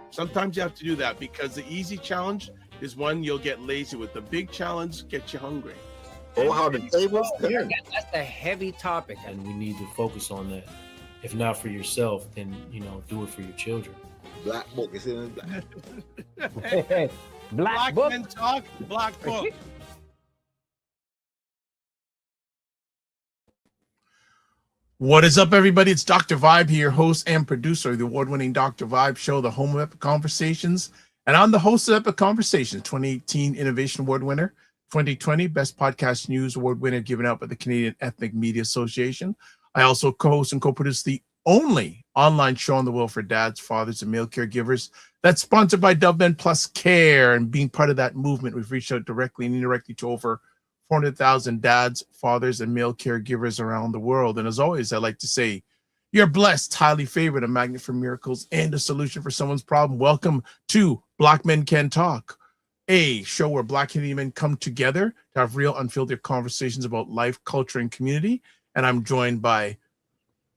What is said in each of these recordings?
Sometimes you have to do that because the easy challenge is one you'll get lazy with. The big challenge gets you hungry. Oh, how the tables turn. That's a heavy topic. And we need to focus on that. If not for yourself, then, do it for your children. Black book is in the Hey, Black book. Men talk, black book. What is up, everybody? It's Dr. Vibe here, host and producer of the award-winning Dr. Vibe show, the home of Epic Conversations. And I'm the host of Epic Conversations, 2018 Innovation Award winner, 2020 Best Podcast News Award winner given out by the Canadian Ethnic Media Association. I also co-host and co-produce the only online show in the world for dads, fathers, and male caregivers that's sponsored by Dubman Plus Care. And being part of that movement, we've reached out directly and indirectly to over 400,000 dads, fathers, and male caregivers around the world. And as always, I like to say, you're blessed, highly favored, a magnet for miracles, and a solution for someone's problem. Welcome to Black Men Can Talk, a show where Black Canadian men come together to have real, unfiltered conversations about life, culture, and community. And I'm joined by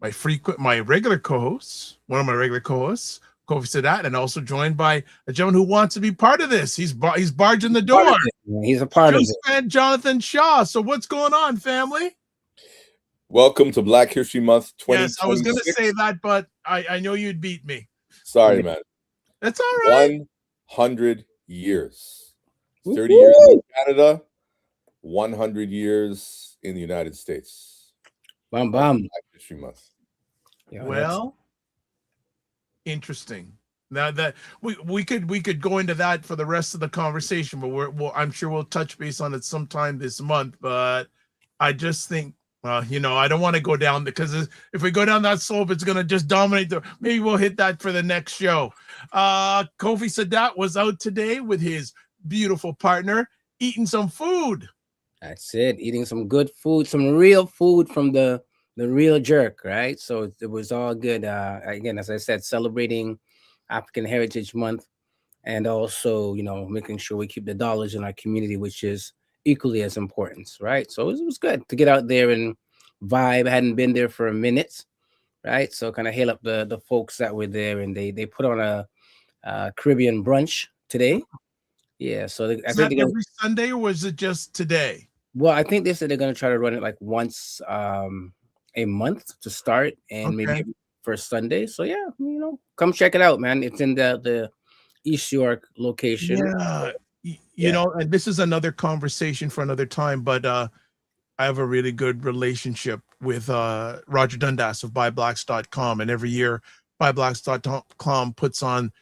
my regular co-hosts, one of my regular co-hosts, Kofi Sadat, and also joined by a gentleman who wants to be part of this. He's barging the door. He's a part of it. And Jonathan Shaw. So what's going on, family? Welcome to Black History Month 2026. Yes, I was going to say that, but I know you'd beat me. Sorry, man. That's all right. 100 years. 30 years in Canada, 100 years in the United States. Bam, bam. Black History Month. Yeah, Well, interesting. Now that we could go into that for the rest of the conversation, but I'm sure we'll touch base on it sometime this month. But I just think, I don't want to go down because if we go down that slope, it's gonna just dominate maybe we'll hit that for the next show. Kofi Sadat was out today with his beautiful partner, eating some food. That's it. Eating some good food, some real food from the real jerk, right? So it was all good. Again, as I said, celebrating African Heritage Month, and also, making sure we keep the dollars in our community, which is equally as important, right? So it was good to get out there and vibe. I hadn't been there for a minute, right? So kind of hail up the folks that were there, and they put on a Caribbean brunch today. Yeah, so I think every Sunday, or was it just today? Well, I think they said they're going to try to run it like once a month to start, and maybe every first Sunday. So yeah, come check it out, man. It's in the East York location. Yeah, and this is another conversation for another time, but I have a really good relationship with Roger Dundas of BuyBlacks.com, and every year BuyBlacks.com puts on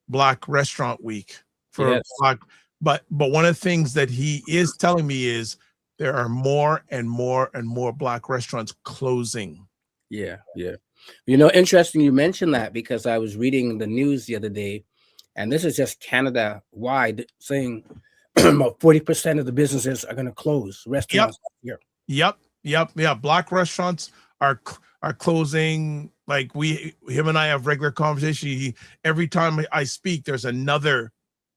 Black Restaurant Week for Black. But one of the things that he is telling me is there are more and more and more Black restaurants closing. Yeah. Interesting you mentioned that, because I was reading the news the other day, and this is just Canada-wide, saying about 40% of the businesses are going to close. Restaurants here. Yep. Yeah, Black restaurants are closing. Like him and I have regular conversation. Every time I speak, there's another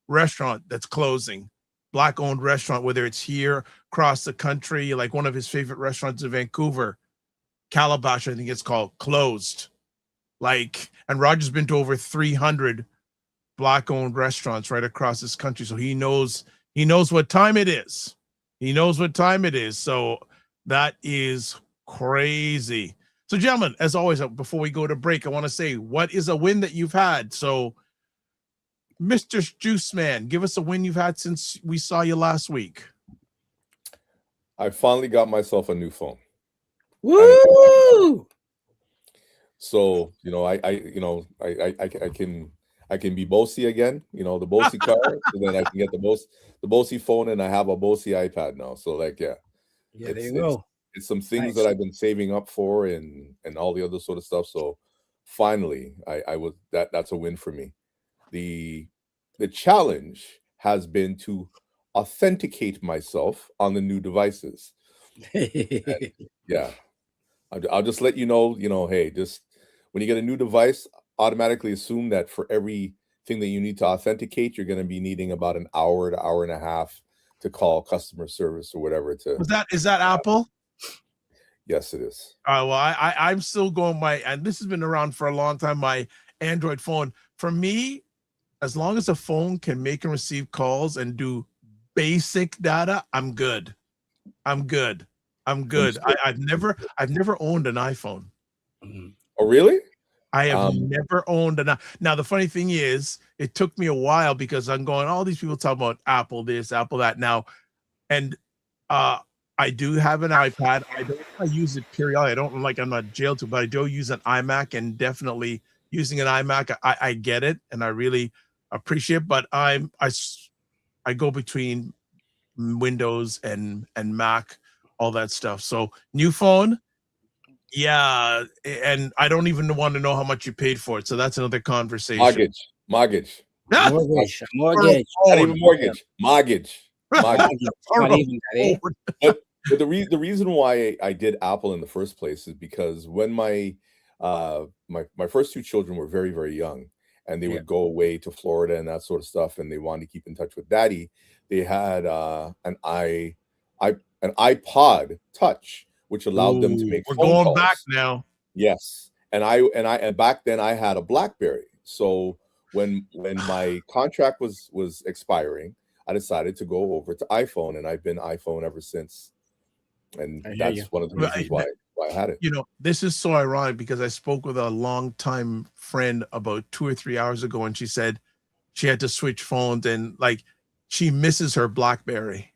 restaurant that's closing. Black-owned restaurant, whether it's here, across the country, like one of his favorite restaurants in Vancouver, Calabash, I think it's called, closed. And Roger's been to over 300 Black-owned restaurants right across this country, so he knows what time it is. So that is crazy. So, gentlemen, as always, before we go to break, I want to say, what is a win that you've had? So, Mr. Juice Man, give us a win you've had since we saw you last week. I finally got myself a new phone. Woo! So, I can be bossy again, the bossy car, so then I can get the bossy phone, and I have a bossy iPad now. So there you go. It's some things that I've been saving up for, and all the other sort of stuff. So finally, that's a win for me. The challenge has been to authenticate myself on the new devices. And, I'll just let you know, hey, just when you get a new device, automatically assume that for everything that you need to authenticate, you're going to be needing about an hour to hour and a half to call customer service or whatever. Is that Apple? Yes, it is. Well, I'm still going and this has been around for a long time. My Android phone, for me, as long as the phone can make and receive calls and do basic data, I'm good. I've never owned an iPhone. Oh, really? I have never owned Now, the funny thing is, it took me a while because I'm going, all these people talk about Apple this, Apple that now. And I do have an iPad. I use it periodically. I'm not jailed to, but I do use an iMac, and definitely using an iMac, I get it and I really appreciate it. But I go between Windows and Mac, all that stuff. So new phone. Yeah, and I don't even want to know how much you paid for it. So that's another conversation. Mortgage. Not even mortgage. Mortgage. But the reason why I did Apple in the first place is because when my first two children were very, very young, and they would go away to Florida and that sort of stuff, and they wanted to keep in touch with Daddy, they had an iPod Touch, which allowed them to make phone calls. We're going back now. Yes, and back then I had a BlackBerry. So when my contract was expiring, I decided to go over to iPhone, and I've been iPhone ever since. And that's one of the reasons why I had it. This is so ironic because I spoke with a longtime friend about 2 or 3 hours ago, and she said she had to switch phones and she misses her BlackBerry.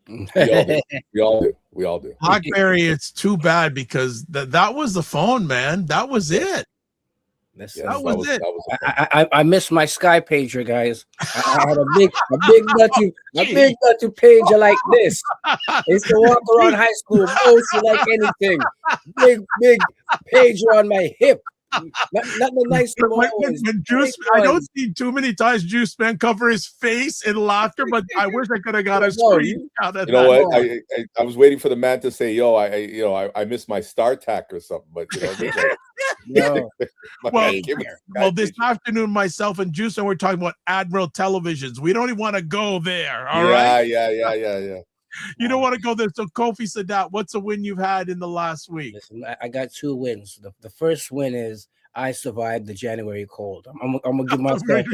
We all do. BlackBerry, it's too bad because that was the phone, man. That was it. That was it. I missed my Sky pager, guys. I had a big nutty pager like this. I used to walk around high school mostly like anything. Big pager on my hip. Not the nice when Juice, I don't see too many times Juice Man cover his face in laughter, but I wish I could have got a screen. You know what? I was waiting for the man to say, "Yo, I missed my StarTAC or something," but well, this afternoon, myself and Juice and we're talking about Admiral televisions. We don't even want to go there. All right. Yeah. You don't want to go there. So, Kofi, Sadat, what's a win you've had in the last week? Listen, I got 2 wins. The first win is I survived the January cold. I'm gonna give myself that.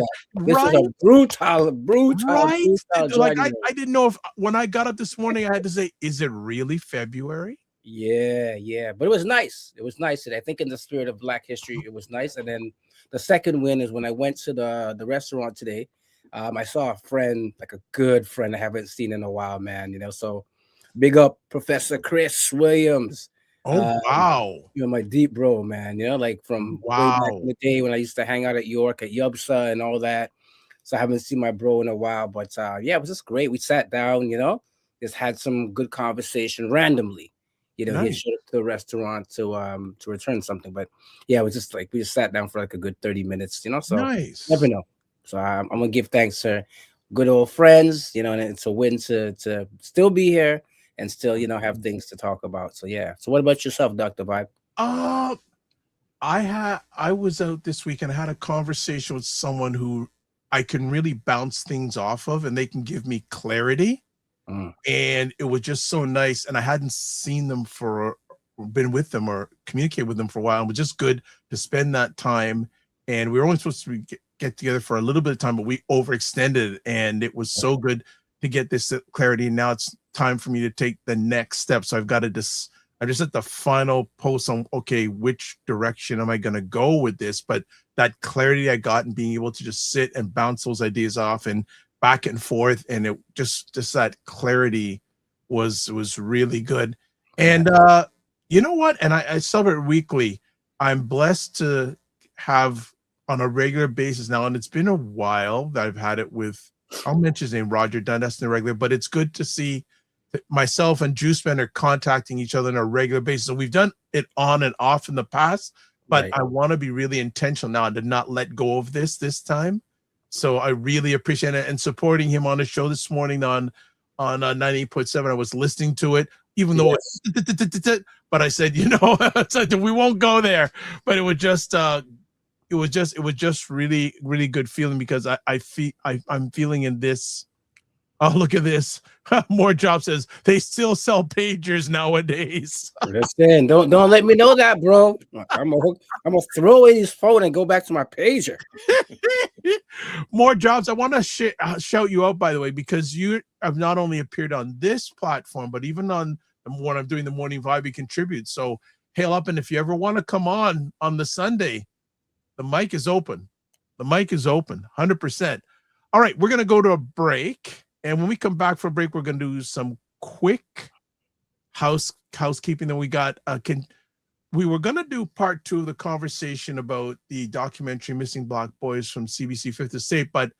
This is a brutal January. I didn't know if when I got up this morning, I had to say, is it really February? Yeah. But it was nice. It was nice. And I think in the spirit of Black history, it was nice. And then the second win is when I went to the restaurant today. I saw a friend, like a good friend I haven't seen in a while, man. So big up Professor Chris Williams. Oh, wow. My deep bro, man. From way back in the day when I used to hang out at York at Yubsa and all that. So I haven't seen my bro in a while. But it was just great. We sat down, just had some good conversation randomly. Nice. He showed up to the restaurant to return something. But it was just we just sat down for a good 30 minutes, so nice. Never know. So I'm gonna give thanks to good old friends, and it's a win to still be here and still, have things to talk about. So So what about yourself, Dr. Vibe? I was out this week and I had a conversation with someone who I can really bounce things off of, and they can give me clarity. And it was just so nice. And I hadn't seen them been with them or communicate with them for a while. It was just good to spend that time. And we were only supposed to get together for a little bit of time, but we overextended, and it was so good to get this clarity. And now it's time for me to take the next step. So I'm just at the final post on, okay, which direction am I going to go with this? But that clarity I got and being able to just sit and bounce those ideas off and back and forth. And it just that clarity was really good. And you know what? And I celebrate weekly. I'm blessed to have on a regular basis now, and it's been a while that I've had it with, I'll mention his name, Roger Dunn, that's the regular, but it's good to see that myself and Juice Man are contacting each other on a regular basis. So we've done it on and off in the past, but I want to be really intentional now to not let go of this time. So I really appreciate it, and supporting him on the show this morning on 98.7. I was listening to it, even though but I said, we won't go there. But it was just really, really good feeling, because I'm feeling in this Oh, look at this. More Job says they still sell pagers nowadays. Listen, don't let me know that, bro. I'm gonna throw away his phone and go back to my pager. More Jobs. I want to shout you out, by the way, because you have not only appeared on this platform, but even on when I'm doing the Morning Vibe, you contribute. So hail up, and if you ever want to come on the Sunday, the mic is open. The mic is open, 100%. All right, we're gonna go to a break. And when we come back from break, we're going to do some quick housekeeping. Then we got we were going to do part 2 of the conversation about the documentary Missing Black Boys from CBC Fifth Estate, but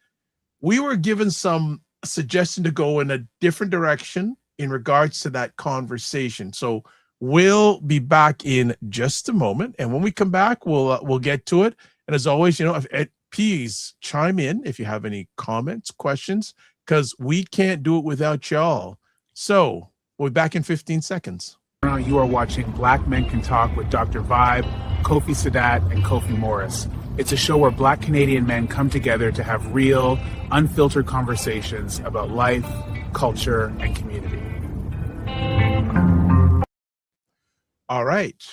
we were given some suggestion to go in a different direction in regards to that conversation. So we'll be back in just a moment, and when we come back, we'll get to it. And as always, please chime in if you have any comments, questions, because we can't do it without y'all. So we'll be back in 15 seconds. You are watching Black Men Can Talk with Dr. Vibe, Kofi Sadat, and Kofi Morris. It's a show where Black Canadian men come together to have real, unfiltered conversations about life, culture, and community. All right.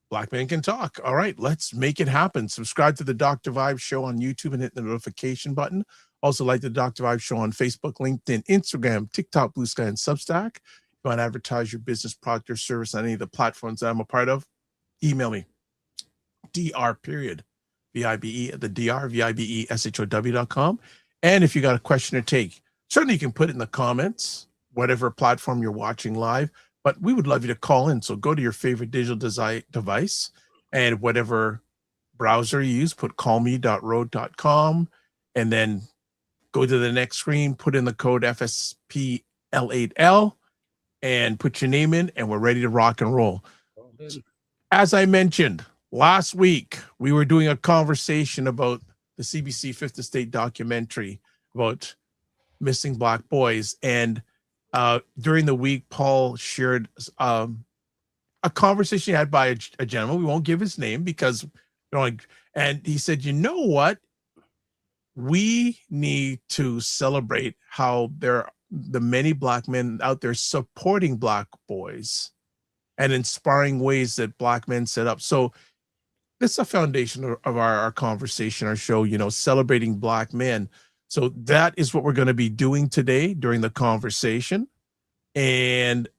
Black Men Can Talk. All right, let's make it happen. Subscribe to the Dr. Vibe Show on YouTube and hit the notification button. Also, like the Dr. Vibe Show on Facebook, LinkedIn, Instagram, TikTok, Blue Sky, and Substack. If you want to advertise your business, product, or service on any of the platforms that I'm a part of, email me. dr.vibe at the drvibeshow.com. And if you got a question or take, certainly you can put it in the comments, whatever platform you're watching live. But we would love you to call in. So go to your favorite digital device and whatever browser you use, put callme.rode.com, and then go to the next screen, put in the code FSPL8L, and put your name in, and we're ready to rock and roll. As I mentioned, last week, we were doing a conversation about the CBC Fifth Estate documentary about missing Black boys. And during the week, Paul shared a conversation he had by a gentleman. We won't give his name because, and he said, you know what? We need to celebrate how the many Black men out there supporting Black boys and inspiring ways that Black men set up. So this is a foundation of our conversation, our show, celebrating Black men. So that is what we're going to be doing today during the conversation. And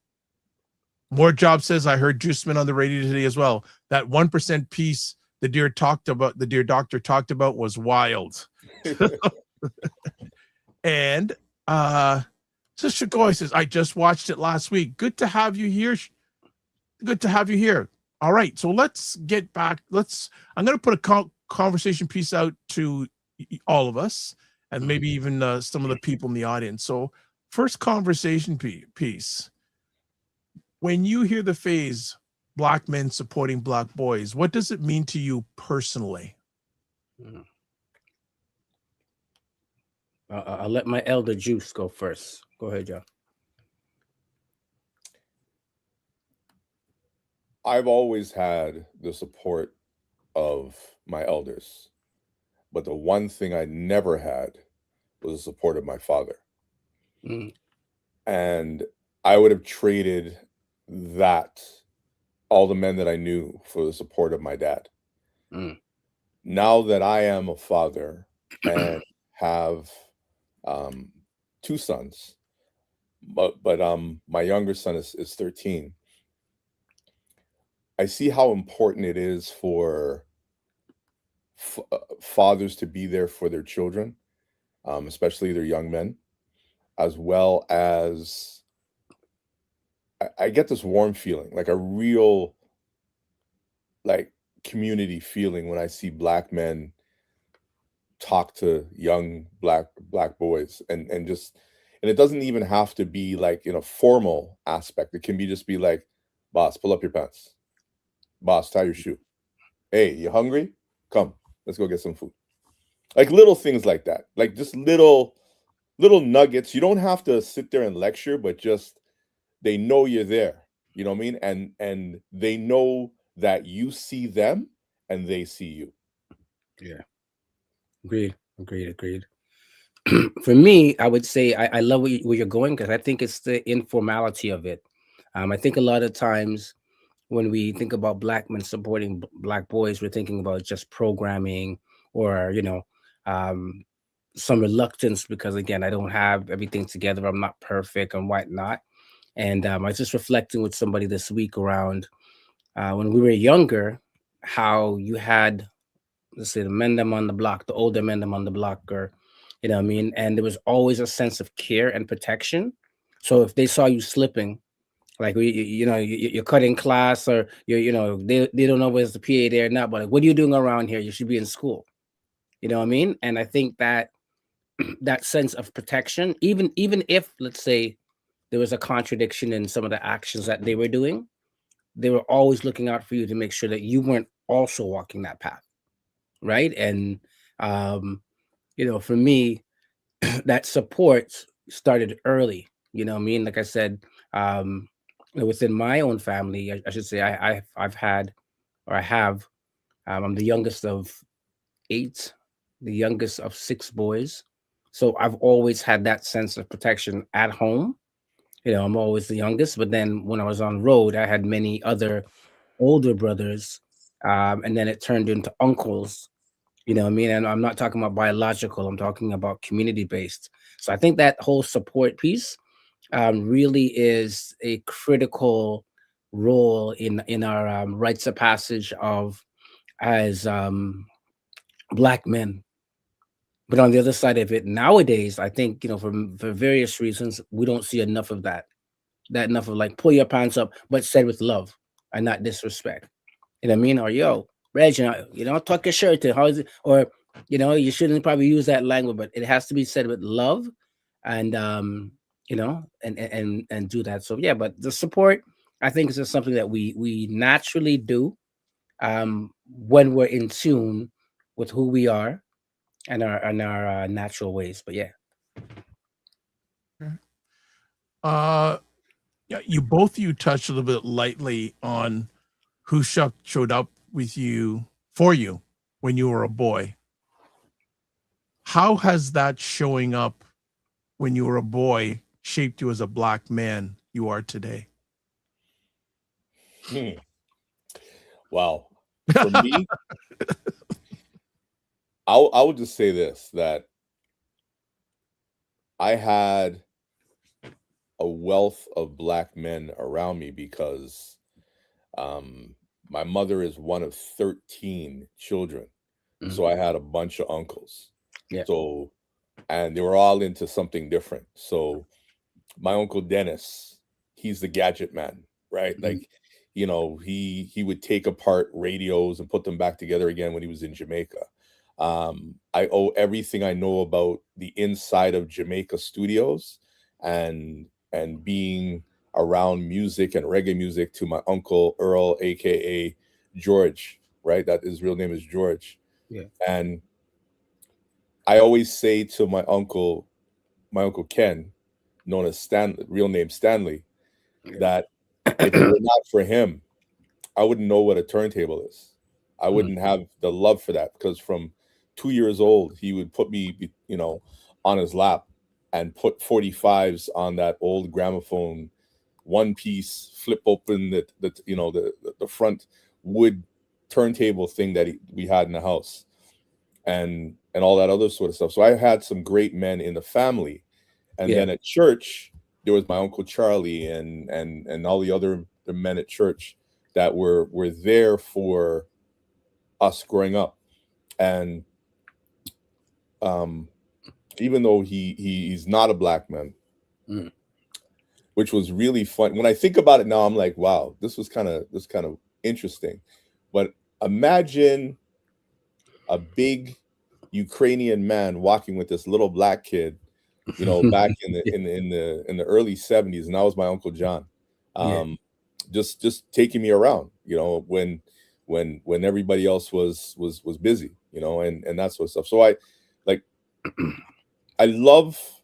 More Job says, I heard Juiceman on the radio today as well. That 1% piece the dear doctor talked about was wild. And Sister Goy says, I just watched it last week. Good to have you here. Good to have you here. All right, so let's get back. I'm going to put a conversation piece out to all of us, and maybe even some of the people in the audience. So first conversation piece. When you hear the phrase Black men supporting Black boys, what does it mean to you personally? I'll let my elder Juice go first. Go ahead, Joe. I've always had the support of my elders, but the one thing I never had was the support of my father. And I would have traded all the men that I knew for the support of my dad. Now that I am a father and have 2 sons, but my younger son is 13. I see how important it is for fathers to be there for their children, especially their young men, as well as I get this warm feeling, like a real community feeling when I see Black men talk to young black boys and it doesn't even have to be in a formal aspect. It can be just be like, boss, pull up your pants. Boss, tie your shoe. Hey, you hungry? Come, let's go get some food. Little things like that. Just little nuggets. You don't have to sit there and lecture, but just they know you're there. You know what I mean? And they know that you see them and they see you. Yeah. Agreed. for me, I would say I love where you're going, because I think it's the informality of it. I think a lot of times when we think about black men supporting black boys, we're thinking about just programming, or um, some reluctance because, again, I don't have everything together. I'm not perfect and whatnot. And I was just reflecting with somebody this week around when we were younger, how you had, let's say, the men them on the block, the older men them on the block, or what I mean, and there was always a sense of care and protection. So if they saw you slipping, like you're cutting class, or they don't know where's the PA there or not, but like, what are you doing around here? You should be in school. You know what I mean? And I think that that sense of protection, even if, let's say, there was a contradiction in some of the actions that they were doing, they were always looking out for you to make sure that you weren't also walking that path, right? And for me, that support started early. You know what I mean? Like I said, within my own family, I should say, I've had, or I have, I'm the youngest of 8, the youngest of 6 boys. So I've always had that sense of protection at home. I'm always the youngest, but then when I was on road, I had many other older brothers, and then it turned into uncles. You know what I mean? And I'm not talking about biological, I'm talking about community based. So I think that whole support piece really is a critical role in our rites of passage of as black men. But on the other side of it, nowadays, I think, for various reasons, we don't see enough of that. That enough of, like, pull your pants up, but said with love and not disrespect. You know what I mean? Or, yo, Reg, tuck your shirt in. How is it? Or, you shouldn't probably use that language, but it has to be said with love, and and do that. So yeah, but the support, I think, is just something that we naturally do when we're in tune with who we are and our natural ways. But yeah. Yeah, you touched a little bit lightly on who showed up with you for you when you were a boy. How has that showing up when you were a boy shaped you as a black man you are today? Wow. For me, I would just say this, that I had a wealth of black men around me because my mother is one of 13 children. Mhm. So I had a bunch of uncles. Yeah. So, and they were all into something different. So my uncle Dennis, he's the gadget man, right? Mhm. Like, he would take apart radios and put them back together again when he was in Jamaica. I owe everything I know about the inside of Jamaica studios and being around music and reggae music to my uncle Earl, aka George, right? That his real name is George. Yeah. And I always say to my uncle Ken, known as Stan, real name Stanley, Yeah. that if it were not for him, I wouldn't know what a turntable is. I wouldn't have the love for that, because from 2 years old, he would put me, on his lap and put 45s on that old gramophone, one piece, flip open the front wood turntable thing that we had in the house, and all that other sort of stuff. So I had some great men in the family, and Yeah. then at church there was my uncle Charlie and all the men at church that were there for us growing up. And even though he's not a black man, Mm. which was really fun. When I think about it now, I'm like, wow, this kind of interesting. But imagine a big Ukrainian man walking with this little black kid, back in the early 70s, and that was my Uncle John. Yeah. Just taking me around, when everybody else was busy, and that sort of stuff. So I love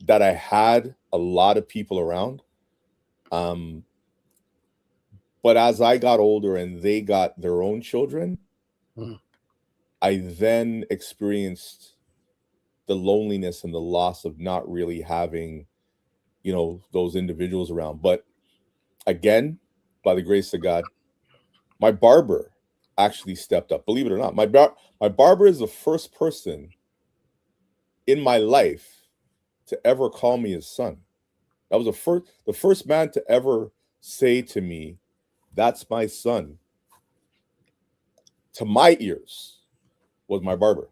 that I had a lot of people around. But as I got older and they got their own children, Mhm. I then experienced the loneliness and the loss of not really having, you know, those individuals around. But again, by the grace of God, my barber actually stepped up. Believe it or not, my barber is the first person in my life to ever call me his son. That was the first man to ever say to me, "That's my son." To my ears was my barber.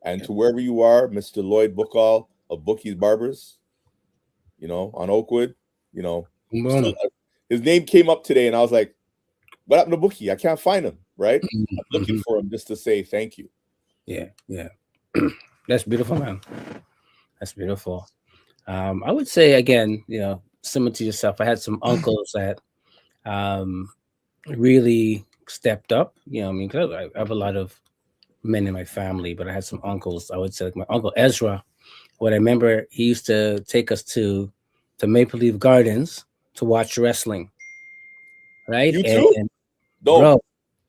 And to wherever you are, Mr. Lloyd Bookall of Bookie's Barbers, you know, on Oakwood, you know, still, his name came up today, and I was like, "What happened to Bookie? I can't find him." Right? I'm looking for him just to say thank you. Yeah, yeah. That's beautiful, man. That's beautiful. I would say again, you know, similar to yourself, I had some uncles that really stepped up. You know, I mean, 'cause I have a lot of men in my family, but I had some uncles. I would say like my uncle Ezra. What I remember, he used to take us to Maple Leaf Gardens to watch wrestling. Right? You too? And No. bro,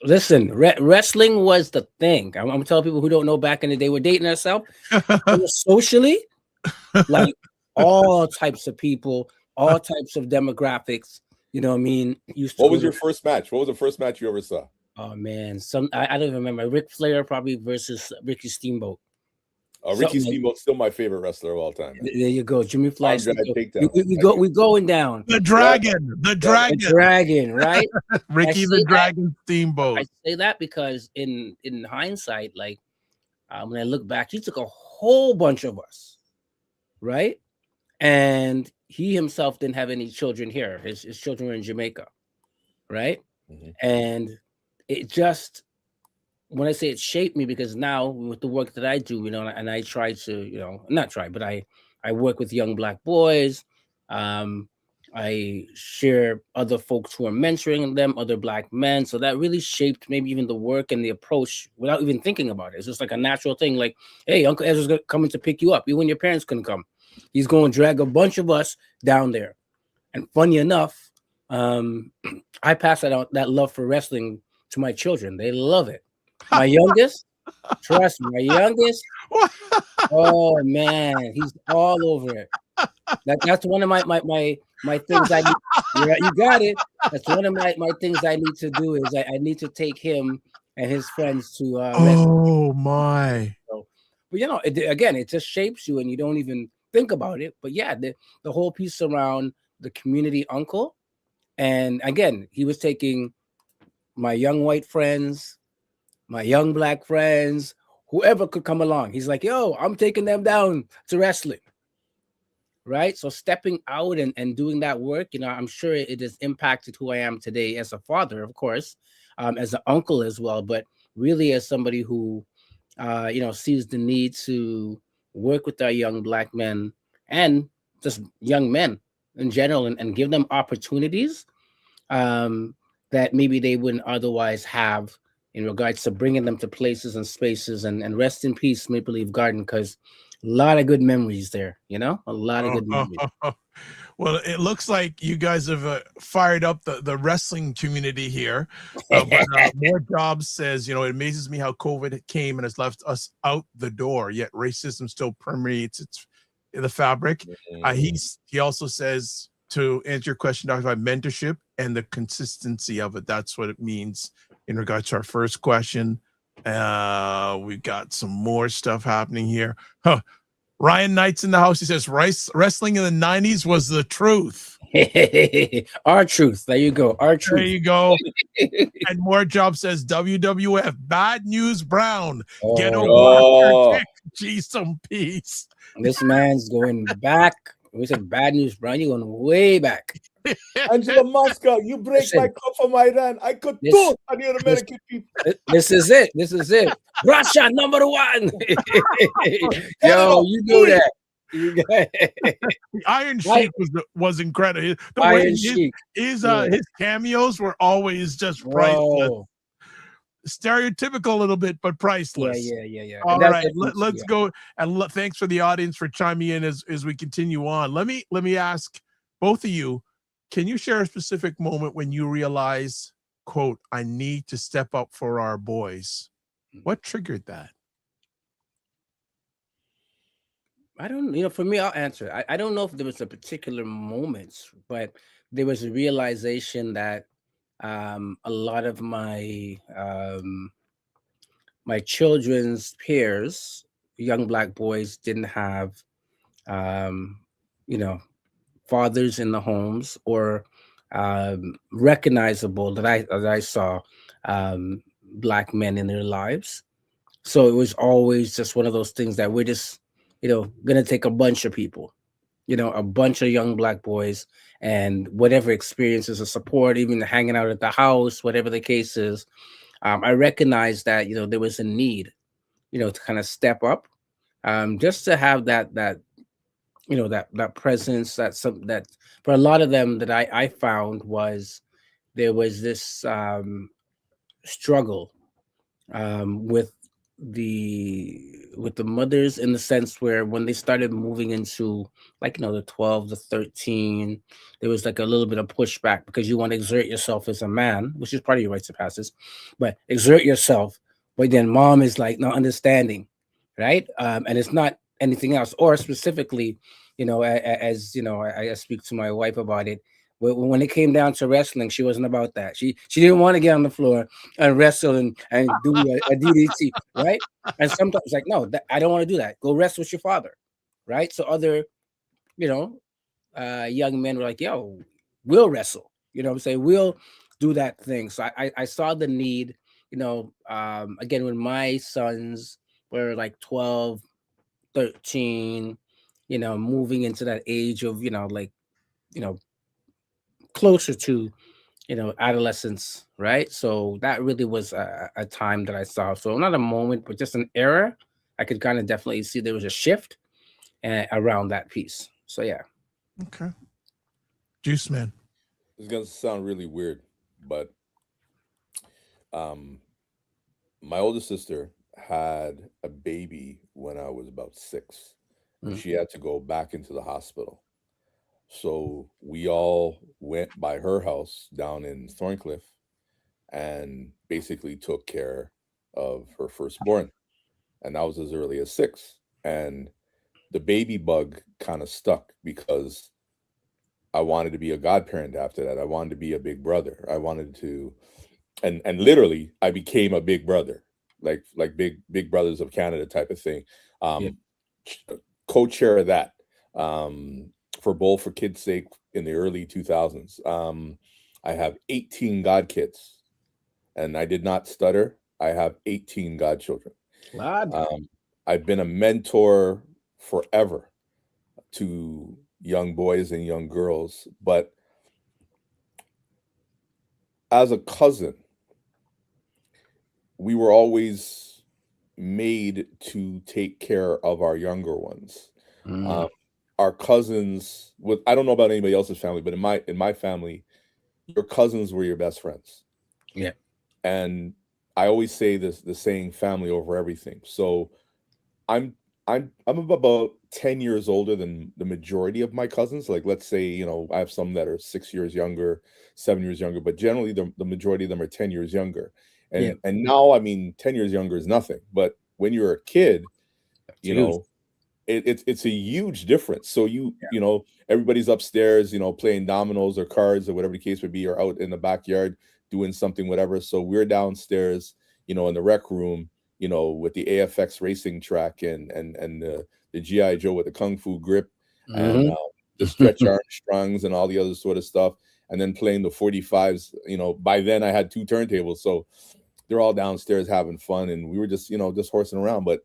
listen, wrestling was the thing. I'm telling people who don't know, back in the day, we're dating ourselves. Socially, like all types of people, all types of demographics. You know what I mean? What was your first match? What was the first match you ever saw? Oh man, I don't even remember. Ric Flair probably versus Ricky Steamboat. Ricky Steamboat's still my favorite wrestler of all time. Man. There you go, Jimmy Flies. We going down. The dragon, right? Ricky the Dragon Steamboat. I say that because in hindsight, like when I look back, he took a whole bunch of us, right? And he himself didn't have any children here. His children were in Jamaica, right? Mm-hmm. And it just, when I say it shaped me, because now with the work that I do, you know, and I try to, you know, not try, but I work with young Black boys. I share other folks who are mentoring them, other Black men. So that really shaped maybe even the work and the approach without even thinking about it. It's just like a natural thing. Like, hey, Uncle Ezra's coming to pick you up. Even when your parents couldn't come, he's going to drag a bunch of us down there. And funny enough, I pass that love for wrestling to my children. They love it. My youngest, trust me, my youngest, oh man, he's all over it. That's one of my things I need. You got it. That's one of my things I need to do is I need to take him and his friends to oh my. So, but you know, again, it just shapes you and you don't even think about it. But yeah, the whole piece around the community uncle. And again, he was taking my young white friends, my young Black friends, whoever could come along. He's like, yo, I'm taking them down to wrestling. Right? So stepping out and doing that work, you know, I'm sure it has impacted who I am today as a father, of course, as an uncle as well, but really as somebody who, you know, sees the need to work with our young Black men and just young men in general and give them opportunities that maybe they wouldn't otherwise have in regards to bringing them to places and spaces. And rest in peace, Maple Leaf Garden, because a lot of good memories there, you know, a lot of good memories. Well, it looks like you guys have fired up the wrestling community here. But More Jobs says, you know, it amazes me how COVID came and has left us out the door, yet racism still permeates the fabric. He also says, to answer your question, Dr. about mentorship and the consistency of it. That's what it means in regards to our first question. We've got some more stuff happening here. Ryan Knight's in the house. He says wrestling in the 90s was the truth. Our truth. There you go. Our truth. There you go. And More Job says WWF, Bad News Brown. Get over Geez, some peace. This man's going back. We said Bad News Brown. You're going way back. Angela Mosca, you break my cup from Iran. I could do it on the American people. This is it. This is it. Russia #1. Yo, you do that. The Iron Sheik was incredible. The way his cameos were always just priceless. Stereotypical a little bit, but priceless. Yeah. All right, let's go. And thanks for the audience for chiming in as we continue on. Let me ask both of you, can you share a specific moment when you realize, quote, I need to step up for our boys? What triggered that? I don't, for me, I'll answer. I don't know if there was a particular moment, but there was a realization that a lot of my children's peers, young black boys, didn't have um, you know, fathers in the homes or recognizable that I saw black men in their lives. So it was always just one of those things that we're just, gonna take a bunch of people, a bunch of young black boys, and whatever experiences of support, even hanging out at the house, whatever the case is. I recognized that there was a need, to kind of step up, just to have that presence. That for a lot of them that I found was there was this struggle with the mothers, in the sense where when they started moving into, like, the 12 to 13, there was like a little bit of pushback, because you want to exert yourself as a man, which is part of your rites of passage, but exert yourself. But then mom is like not understanding, right? And it's not anything else. Or specifically, as I speak to my wife about it, when it came down to wrestling, she wasn't about that. She didn't want to get on the floor and wrestle and do a DDT, right? And sometimes like, no, I don't want to do that. Go wrestle with your father, right? So other, young men were like, yo, we'll wrestle. You know what I'm saying? We'll do that thing. So I saw the need, again, when my sons were like 12, 13, moving into that age of, closer to adolescence, right? So that really was a time that I saw. So not a moment, but just an era. I could kind of definitely see there was a shift around that piece. So yeah. Okay. Juice Man. It's gonna sound really weird, but my older sister had a baby when I was about 6, and she had to go back into the hospital. So we all went by her house down in Thorncliffe and basically took care of her firstborn. And that was as early as 6. And the baby bug kind of stuck, because I wanted to be a godparent after that. I wanted to be a big brother. I wanted to, and literally I became a big brother, like big brothers of Canada type of thing. Co-chair of that. For Bowl for Kids' Sake in the early 2000s. I have 18 godkids, and I did not stutter. I have 18 godchildren. I've been a mentor forever to young boys and young girls, but as a cousin, we were always made to take care of our younger ones. Our cousins, I don't know about anybody else's family, but in my family, your cousins were your best friends. Yeah. And I always say this, the saying, family over everything. So I'm about 10 years older than the majority of my cousins. Like, let's say, I have some that are 6 years younger, 7 years younger, but generally the majority of them are 10 years younger. And now, I mean, 10 years younger is nothing. But when you're a kid, it's a huge difference. So everybody's upstairs, playing dominoes or cards or whatever the case would be, or out in the backyard doing something, whatever. So we're downstairs, in the rec room, with the AFX racing track and the GI Joe with the Kung Fu grip and the stretch Armstrongs and all the other sort of stuff, and then playing the 45s. By then I had 2 turntables, so they're all downstairs having fun, and we were just just horsing around. But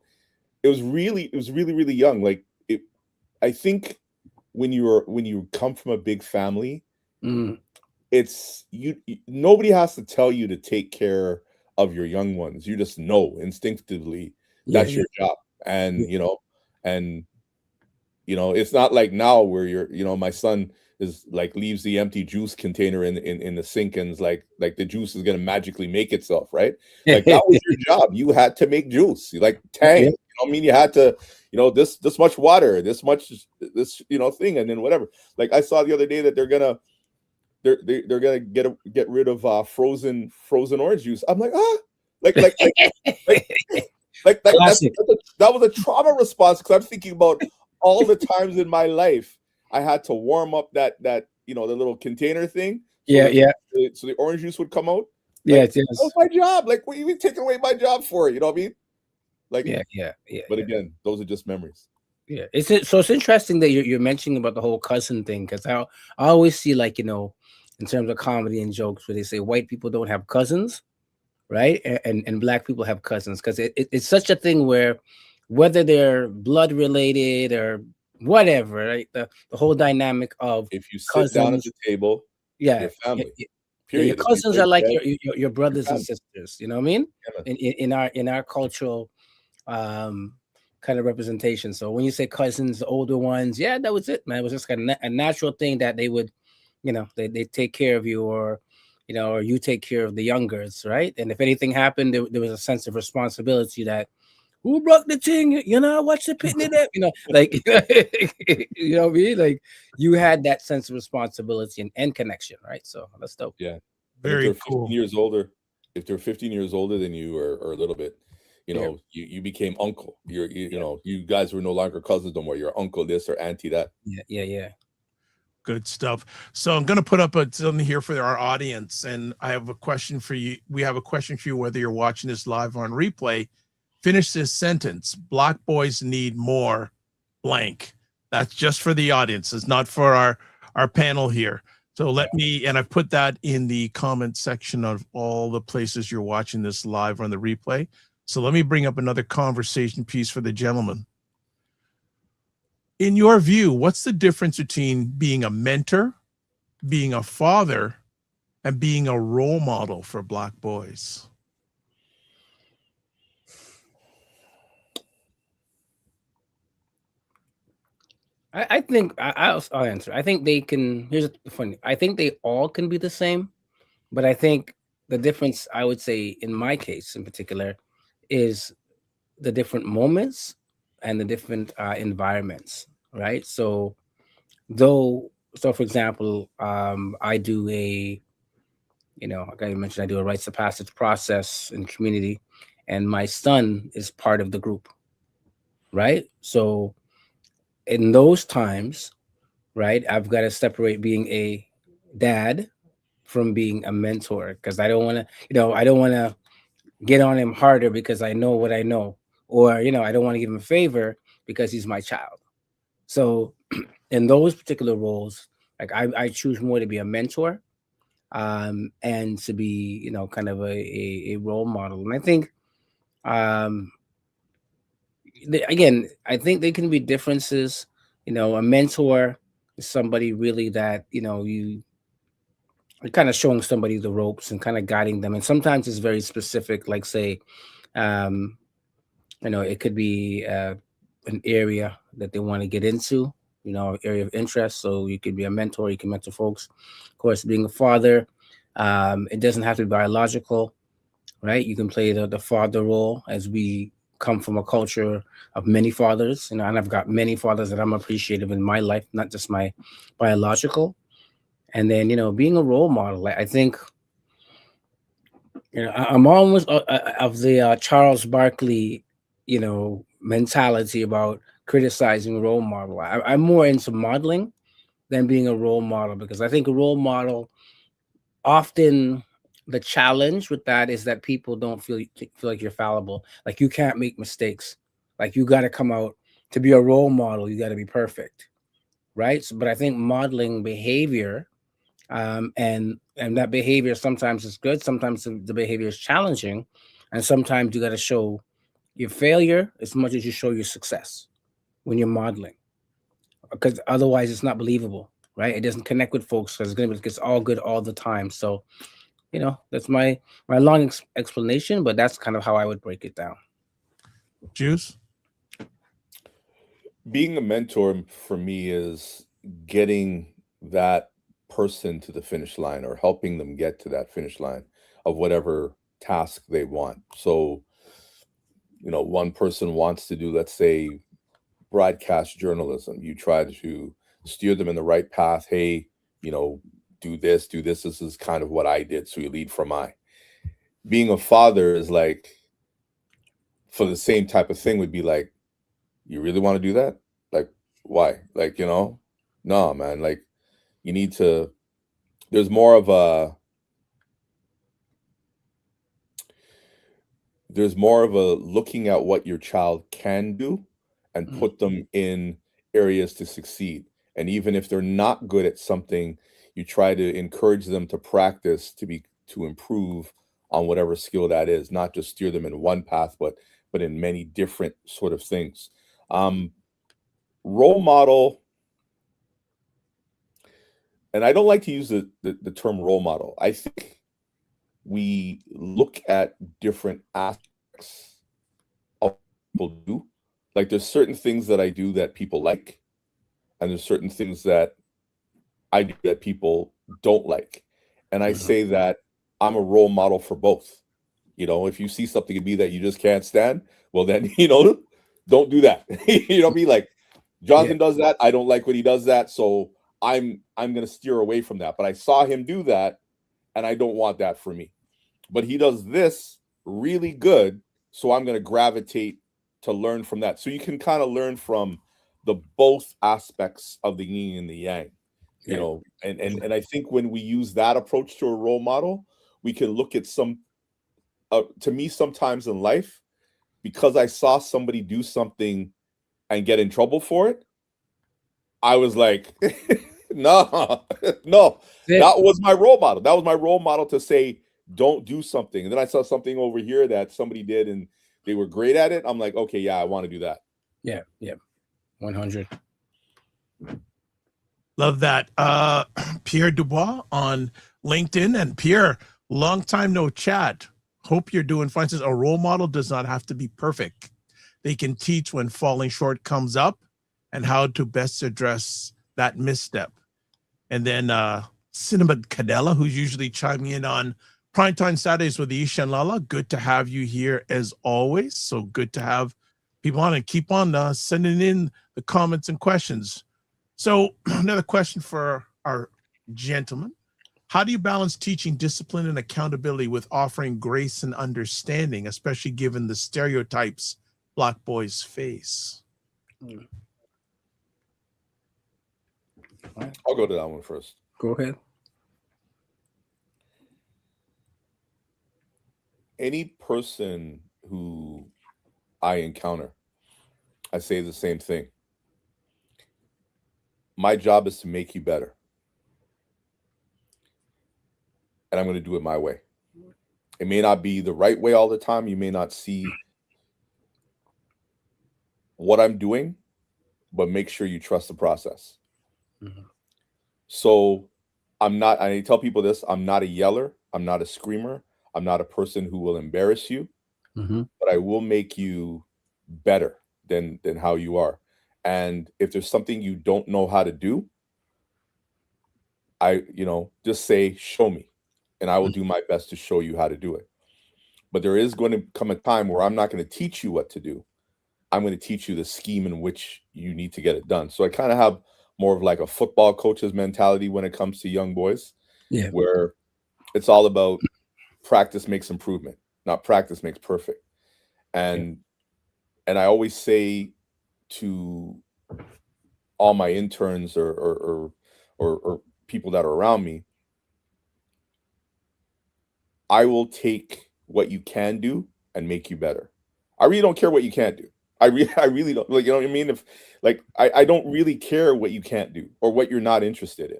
it was really young. Like, I think when you come from a big family, it's nobody has to tell you to take care of your young ones. You just know instinctively that's your job. And it's not like now where my son is like, leaves the empty juice container in the sink and is like the juice is gonna magically make itself, right? Like, that was your job. You had to make juice. Like Tang. You had to, this much water, this thing, and then whatever. Like, I saw the other day that they're gonna get rid of frozen orange juice. I'm like, that was a trauma response, because I'm thinking about all the times in my life I had to warm up that the little container thing. So so the orange juice would come out. Like, that was my job. Like, what are you taking away my job for? You know what I mean? Like, But again, those are just memories. Yeah, so it's interesting that you're mentioning about the whole cousin thing, because I always see, like, in terms of comedy and jokes, where they say white people don't have cousins, right? And black people have cousins, because it's such a thing where whether they're blood related or whatever, right? The whole dynamic of if you sit cousins, down at the table, your family. Period. Your cousins are like your brothers and sisters. You know what I mean? Yeah. In our cultural kind of representation. So when you say cousins, the older ones, that was it, man. It was just a natural thing that they would, they take care of you, or or you take care of the youngers, right? And if anything happened, there was a sense of responsibility that, who broke the thing? What's the pitting it up? Like, you know what I mean? Like, you had that sense of responsibility and connection, right? So that's dope. Yeah. Very if they're 15 cool. years older, if they're 15 years older than you, or a little bit, you became uncle. You guys were no longer cousins no more. You're uncle this or auntie that. Yeah. Good stuff. So I'm going to put up something here for our audience, and I have a question for you. We have a question for you, whether you're watching this live or on replay. Finish this sentence. Black boys need more blank. That's just for the audience. It's not for our panel here. So and I've put that in the comment section of all the places you're watching this live or on the replay. So let me bring up another conversation piece for the gentleman. In your view, what's the difference between being a mentor, being a father, and being a role model for Black boys? I think I'll answer. I think they can. Here's the funny. I think they all can be the same, but I think the difference, I would say, in my case in particular, is the different moments and the different environments, right? So, for example, I do like I mentioned, I do a rites of passage process in community, and my son is part of the group, right? So, in those times, right, I've got to separate being a dad from being a mentor, because I don't want to, get on him harder because I know what I know, or I don't want to give him a favor because he's my child. So in those particular roles, like I choose more to be a mentor, and to be kind of a role model. And I think again, I think there can be differences. A mentor is somebody really that you're kind of showing somebody the ropes and kind of guiding them, and sometimes it's very specific, like say it could be an area that they want to get into, area of interest. So you could be a mentor, you can mentor folks. Of course, being a father, it doesn't have to be biological, right? You can play the father role, as we come from a culture of many fathers, and I've got many fathers that I'm appreciative in my life, not just my biological. And then, being a role model, I think, I'm almost of the Charles Barkley, mentality about criticizing role model. I'm more into modeling than being a role model, because I think a role model, often the challenge with that is that people don't feel like you're fallible. Like, you can't make mistakes. Like, you got to come out to be a role model. You got to be perfect. Right. So, but I think modeling behavior, and that behavior sometimes is good. Sometimes the behavior is challenging. And sometimes you got to show your failure as much as you show your success when you're modeling, because otherwise it's not believable. Right. It doesn't connect with folks, because it's all good all the time. So, that's my long explanation, but that's kind of how I would break it down. Juice? Being a mentor for me is getting that person to the finish line, or helping them get to that finish line of whatever task they want. So, one person wants to do, let's say, broadcast journalism. You try to steer them in the right path. Hey, do this. This is kind of what I did. So you lead from I. Being a father is like, for the same type of thing, would be like, you really want to do that? Like, Why? Like, no, man. Like, you need to. There's more of a. There's more of a looking at what your child can do and Mm. put them in areas to succeed. And even if they're not good at something, you try to encourage them to practice to improve on whatever skill that is, not just steer them in one path, but in many different sort of things. Role model, and I don't like to use the term role model. I think we look at different aspects of what people do. Like, there's certain things that I do that people like, and there's certain things that I do that people don't like. And I say that I'm a role model for both. If you see something in me that you just can't stand, well then, don't do that. Be like, Jonathan does that. I don't like when he does that. So I'm gonna steer away from that. But I saw him do that, and I don't want that for me. But he does this really good, so I'm gonna gravitate to learn from that. So you can kind of learn from the both aspects of the yin and the yang. And I think when we use that approach to a role model, we can look at to me, sometimes in life, because I saw somebody do something and get in trouble for it, I was like, no, no, that was my role model. That was my role model to say, don't do something. And then I saw something over here that somebody did and they were great at it. I'm like, okay, yeah, I want to do that. Yeah. 100. Love that. Pierre Dubois on LinkedIn. And Pierre, long time no chat. Hope you're doing fine. Says a role model does not have to be perfect. They can teach when falling short comes up and how to best address that misstep. And then Cinema Cadella, who's usually chiming in on Primetime Saturdays with Isha and Lala. Good to have you here as always. So good to have people on, and keep on sending in the comments and questions. So another question for our gentleman. How do you balance teaching discipline and accountability with offering grace and understanding, especially given the stereotypes Black boys face? I'll go to that one first. Go ahead. Any person who I encounter, I say the same thing. My job is to make you better. And I'm going to do it my way. It may not be the right way all the time. You may not see what I'm doing, but make sure you trust the process. Mm-hmm. So I tell people this, I'm not a yeller. I'm not a screamer. I'm not a person who will embarrass you, but I will make you better than how you are. And if there's something you don't know how to do, just say, show me, and I will do my best to show you how to do it. But there is going to come a time where I'm not going to teach you what to do. I'm going to teach you the scheme in which you need to get it done. So I kind of have more of like a football coach's mentality when it comes to young boys, where it's all about practice makes improvement, not practice makes perfect. And I always say to all my interns or people that are around me, I will take what you can do and make you better. I really don't care what you can't do. I really don't, like, you know what I mean? If like, I don't really care what you can't do or what you're not interested in.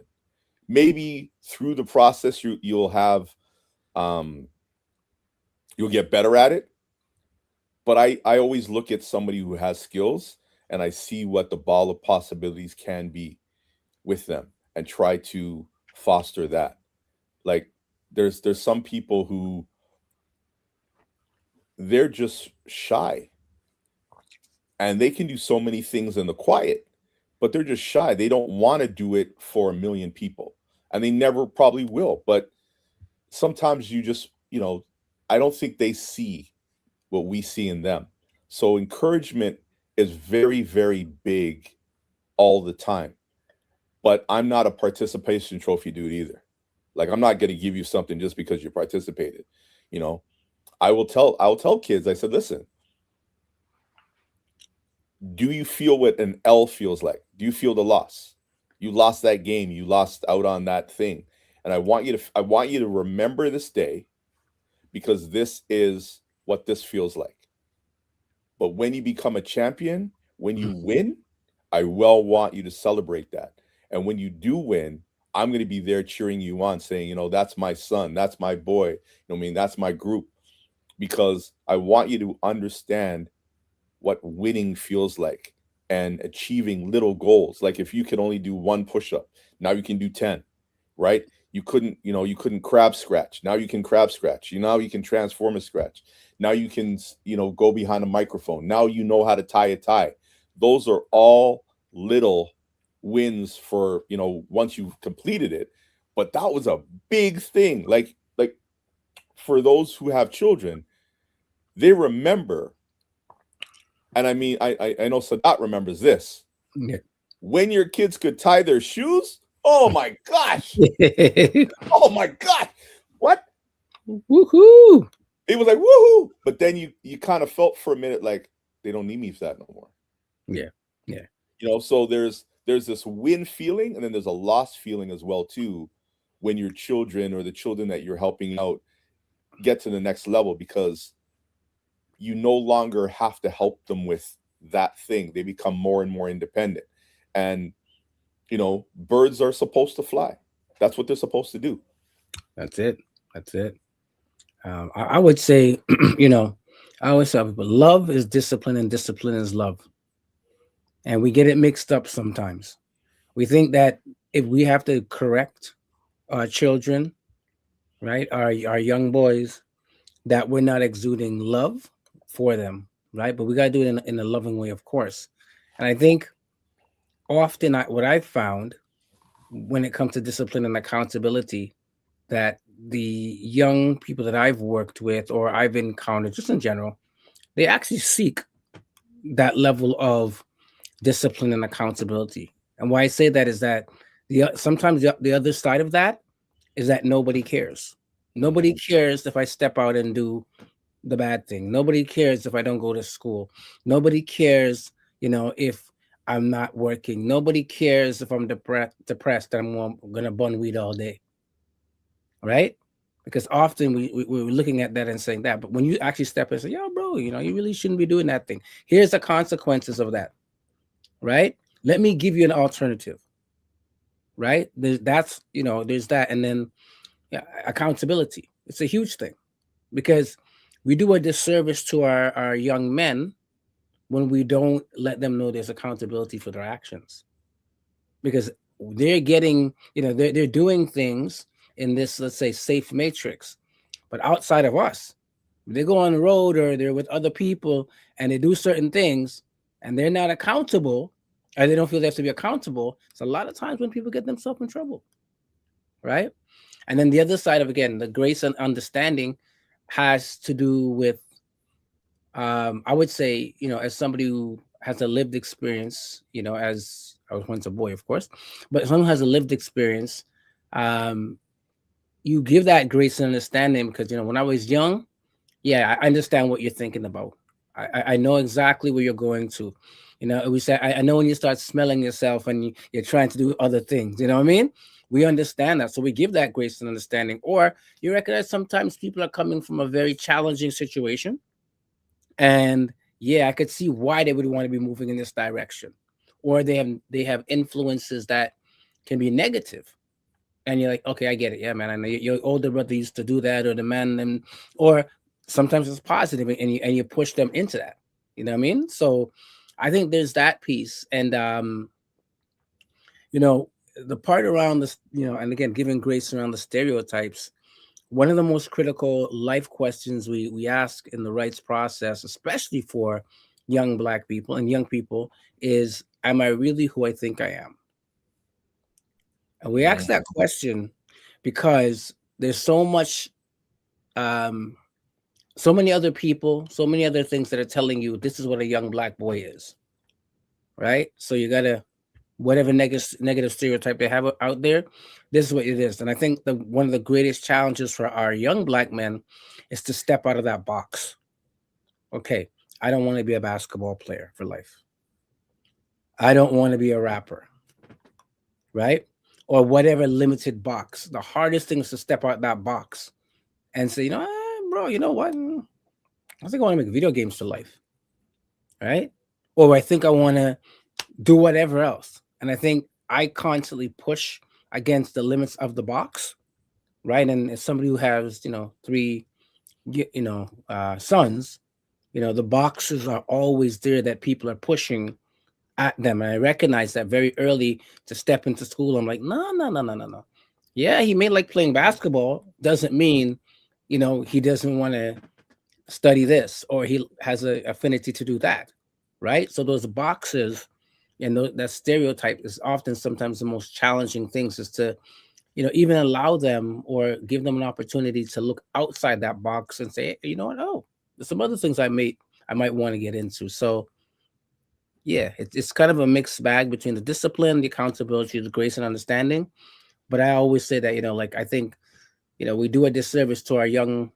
Maybe through the process, you'll have, you'll get better at it. But I always look at somebody who has skills and I see what the ball of possibilities can be with them and try to foster that. Like there's some people who they're just shy and they can do so many things in the quiet, but they're just shy. They don't want to do it for a million people and they never probably will. But sometimes you just, I don't think they see what we see in them. So encouragement is very, very big all the time. But I'm not a participation trophy dude either. Like I'm not going to give you something just because you participated. I'll tell kids, I said, listen, do you feel what an L feels like? Do you feel the loss? You lost that game. You lost out on that thing. And I want you to remember this day, because this is what this feels like. But when you become a champion, when you win, I well want you to celebrate that. And when you do win, I'm going to be there cheering you on, saying, that's my son, that's my boy. That's my group. Because I want you to understand what winning feels like and achieving little goals. Like if you could only do 1 push-up, now you can do 10, right? You couldn't crab scratch. Now you can crab scratch. Now you can transform a scratch. Now you can, go behind a microphone. Now you know how to tie a tie. Those are all little wins for, once you've completed it. But that was a big thing. Like for those who have children, they remember. And I mean, I know Sadat remembers this. Yeah. When your kids could tie their shoes, oh my gosh. Oh my God. What? Woohoo. It was like, woohoo. But then you kind of felt for a minute like they don't need me for that no more. Yeah. Yeah. So there's this win feeling, and then there's a loss feeling as well too, when your children or the children that you're helping out get to the next level, because you no longer have to help them with that thing. They become more and more independent. And, birds are supposed to fly. That's what they're supposed to do. That's it. I would say, I always tell people, love is discipline and discipline is love. And we get it mixed up sometimes. We think that if we have to correct our children, right, our young boys, that we're not exuding love for them, right? But we got to do it in a loving way, of course. And I think often what I've found when it comes to discipline and accountability, that the young people that I've worked with or I've encountered just in general, they actually seek that level of discipline and accountability. And why I say that is that sometimes the other side of that is that nobody cares. Nobody cares if I step out and do the bad thing. Nobody cares if I don't go to school. Nobody cares, if I'm not working. Nobody cares if I'm depressed and I'm going to bun weed all day. Right? Because often we're looking at that and saying that. But when you actually step in and say, yo, bro, you really shouldn't be doing that thing. Here's the consequences of that. Right? Let me give you an alternative. Right? There's that. And then accountability. It's a huge thing, because we do a disservice to our young men when we don't let them know there's accountability for their actions, because they're getting, they're doing things in this, let's say, safe matrix. But outside of us, they go on the road or they're with other people and they do certain things and they're not accountable, or they don't feel they have to be accountable. It's a lot of times when people get themselves in trouble, right? And then the other side of, again, the grace and understanding has to do with, I would say, as somebody who has a lived experience, as I was once a boy, of course, but someone who has a lived experience, you give that grace and understanding, because, when I was young, I understand what you're thinking about. I know exactly where you're going to. We say, I know when you start smelling yourself and you're trying to do other things, you know what I mean? We understand that. So we give that grace and understanding. Or you recognize sometimes people are coming from a very challenging situation. And I could see why they would want to be moving in this direction. Or they have influences that can be negative. And you're like, okay, I get it. Yeah, man. I know your older brother used to do that, or the man, or sometimes it's positive, and you push them into that. You know what I mean? So I think there's that piece. And the part around this, and again, giving grace around the stereotypes, one of the most critical life questions we ask in the rights process, especially for young Black people and young people, is, am I really who I think I am? And we ask that question because there's so much, so many other people, so many other things that are telling you this is what a young Black boy is, right? So you gotta, whatever negative stereotype they have out there, this is what it is. And I think one of the greatest challenges for our young Black men is to step out of that box. Okay, I don't want to be a basketball player for life. I don't want to be a rapper, right? Or whatever limited box. The hardest thing is to step out that box and say, bro, you know what? I think I want to make video games for life, right? Or I think I want to do whatever else. And I think I constantly push against the limits of the box, right? And as somebody who has, 3, sons, the boxes are always there that people are pushing at them. And I recognize that very early to step into school. I'm like, no. Yeah, he may like playing basketball. Doesn't mean, he doesn't want to study this or he has an affinity to do that, right? So those boxes and that stereotype is often sometimes the most challenging things is to, even allow them or give them an opportunity to look outside that box and say, hey, you know what? Oh, there's some other things I might want to get into. So yeah, it's kind of a mixed bag between the discipline, the accountability, the grace and understanding. But I always say that, I think, we do a disservice to our young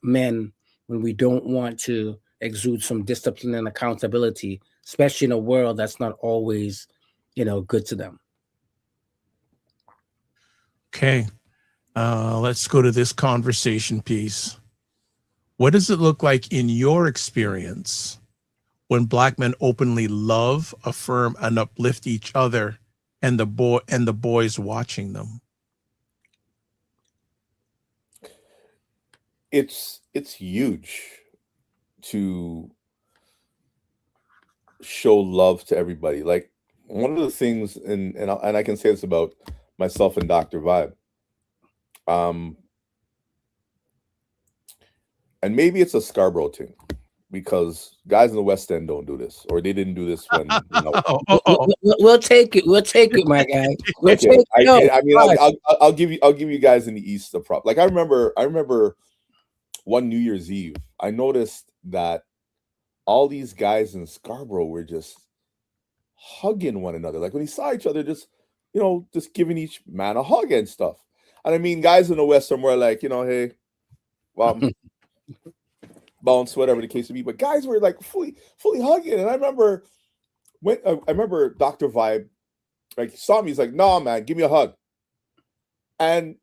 men when we don't want to exude some discipline and accountability, especially in a world that's not always, good to them. Okay. Let's go to this conversation piece. What does it look like in your experience when Black men openly love, affirm, and uplift each other and the boys watching them? It's huge to show love to everybody. Like one of the things, and I can say this about myself and Dr. Vibe. And maybe it's a Scarborough thing because guys in the West End don't do this, or they didn't do this when. We'll take it. We'll take it, my guy. We'll okay. take it. I mean, I'll give you guys in the East the prop. Like I remember one New Year's Eve, I noticed that all these guys in Scarborough were just hugging one another. Like when they saw each other, just giving each man a hug and stuff. And I mean, guys in the West are more like, hey, bounce, whatever the case may be. But guys were like fully hugging. And I remember Dr. Vibe, like he saw me, he's like, "No, man, give me a hug." And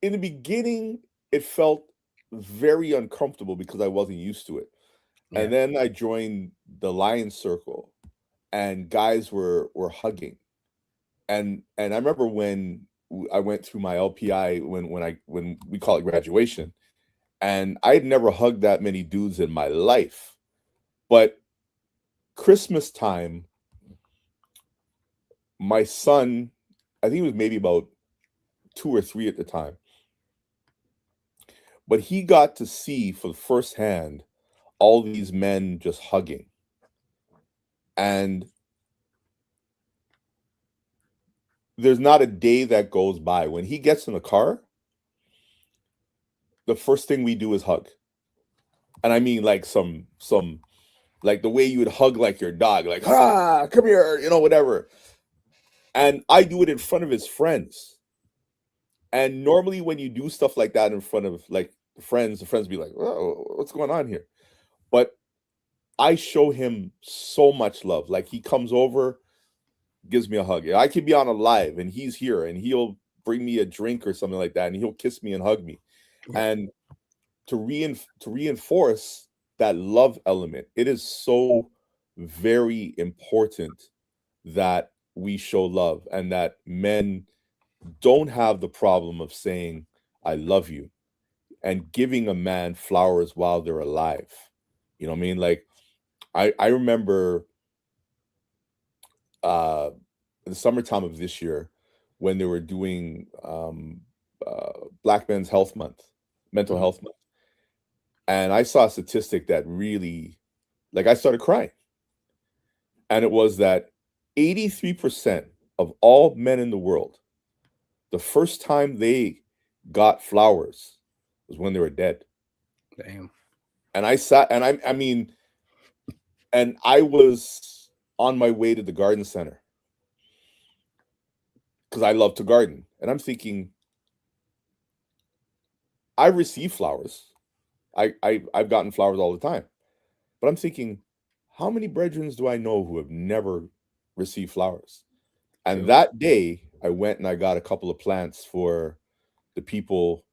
in the beginning, it felt very uncomfortable because I wasn't used to it. Yeah. And then I joined the Lions Circle, and guys were hugging. And I remember when I went through my LPI when we call it graduation, and I had never hugged that many dudes in my life. But Christmas time, my son, I think he was maybe about 2 or 3 at the time, but he got to see for the first hand all these men just hugging. And there's not a day that goes by when he gets in the car, the first thing we do is hug. And I mean like some like the way you would hug like your dog, like, come here, whatever. And I do it in front of his friends. And normally when you do stuff like that in front of like the friends be like, "Oh, what's going on here?" But I show him so much love. Like he comes over, gives me a hug. I could be on a live and he's here and he'll bring me a drink or something like that. And he'll kiss me and hug me. And to reinforce that love element, it is so very important that we show love and that men don't have the problem of saying, "I love you," and giving a man flowers while they're alive. You know what I mean? Like I remember in the summertime of this year when they were doing Black Men's Health Month, Mental Health Month. And I saw a statistic that really, like, I started crying. And it was that 83% of all men in the world, the first time they got flowers was when they were dead. Damn. And I sat, and I mean, and I was on my way to the garden center because I love to garden. And I'm thinking, I receive flowers. I've gotten flowers all the time. But I'm thinking, how many brethren do I know who have never receive flowers. And that day, I went and I got a couple of plants for the people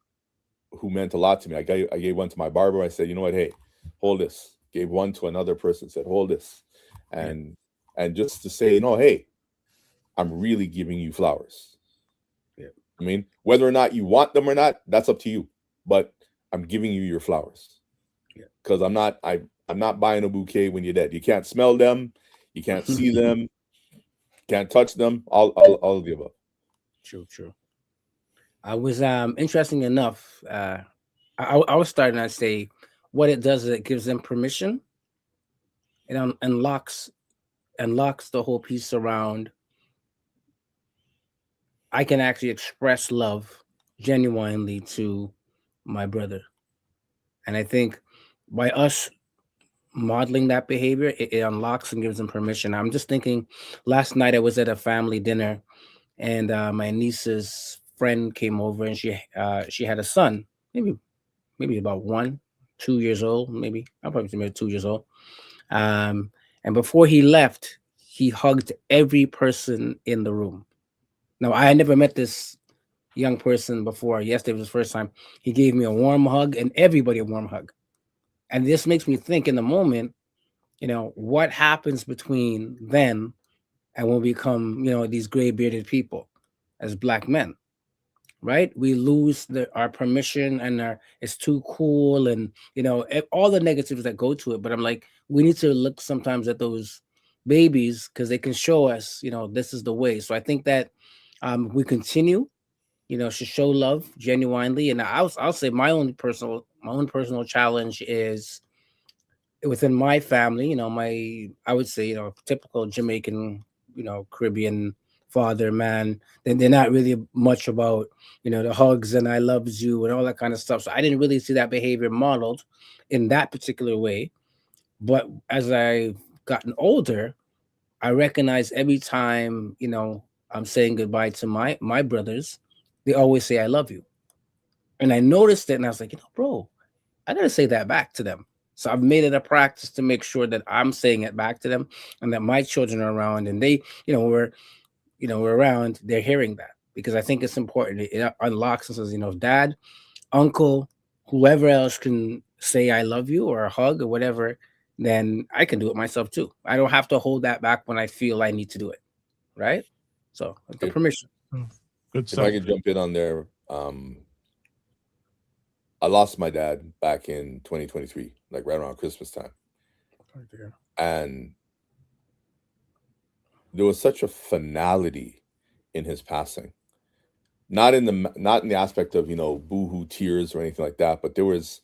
who meant a lot to me. I gave one to my barber. I said, you know what? Hey, hold this. Gave one to another person. Said, hold this, and just to say, hey, I'm really giving you flowers. Yeah. I mean, whether or not you want them or not, that's up to you. But I'm giving you your flowers. Yeah. Because I'm not buying a bouquet when you're dead. You can't smell them. You can't see them. Can't touch them. All of the above. True. I was interesting enough. I was starting to say what it does is it gives them permission. It unlocks the whole piece around. I can actually express love genuinely to my brother, and I think by us modeling that behavior, it unlocks and gives them permission. I'm just thinking. Last night I was at a family dinner, and my niece's friend came over, and she had a son, maybe about 2 years old, maybe. I'm probably maybe 2 years old. And before he left, he hugged every person in the room. Now, I had never met this young person before. Yesterday was his first time. He gave me a warm hug and everybody a warm hug. And this makes me think in the moment, what happens between then and when we become, these gray bearded people as Black men. Right, we lose our permission, and it's too cool, and all the negatives that go to it. But I'm like, we need to look sometimes at those babies because they can show us, this is the way. So I think that we continue, to show love genuinely. And I'll say my own personal challenge is within my family. I would say, typical Jamaican, Caribbean father, man, then they're not really much about, the hugs and I loves you and all that kind of stuff. So I didn't really see that behavior modeled in that particular way. But as I've gotten older, I recognize every time, I'm saying goodbye to my brothers, they always say I love you. And I noticed it, and I was like, bro, I gotta say that back to them. So I've made it a practice to make sure that I'm saying it back to them, and that my children are around, and they, we're around, they're hearing that, because I think it's important. It unlocks and says, dad, uncle, whoever else can say I love you or a hug or whatever, then I can do it myself too. I don't have to hold that back when I feel I need to do it. Right? So the permission. Good If stuff. I could jump in on there, I lost my dad back in 2023, like right around Christmas time. And there was such a finality in his passing. Not in the aspect of, boohoo tears or anything like that, but there was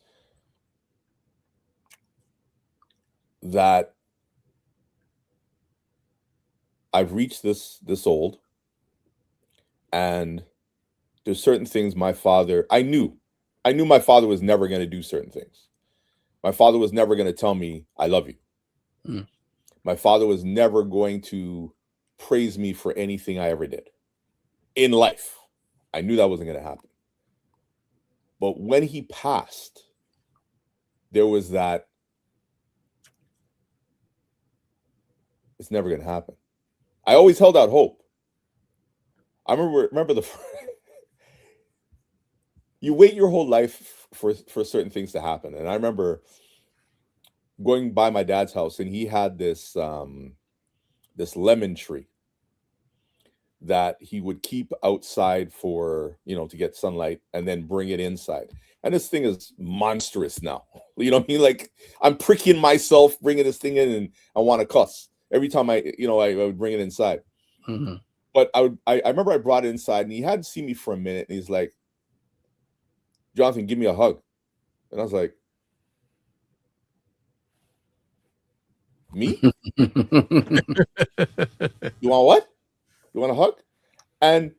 that I've reached this old, and there's certain things I knew my father was never going to do certain things. My father was never going to tell me I love you. Mm. My father was never going to praise me for anything I ever did in life. I knew that wasn't going to happen. But when he passed, there was that, it's never going to happen. I always held out hope. I remember you wait your whole life for certain things to happen. And I remember going by my dad's house, and he had this lemon tree that he would keep outside for, to get sunlight, and then bring it inside. And this thing is monstrous now. You know what I mean? Like, I'm pricking myself bringing this thing in, and I want to cuss every time I would bring it inside. Mm-hmm. But I remember I brought it inside, and he hadn't seen me for a minute, and he's like, Jonathan, give me a hug. And I was like, me? You want what? You want a hug? And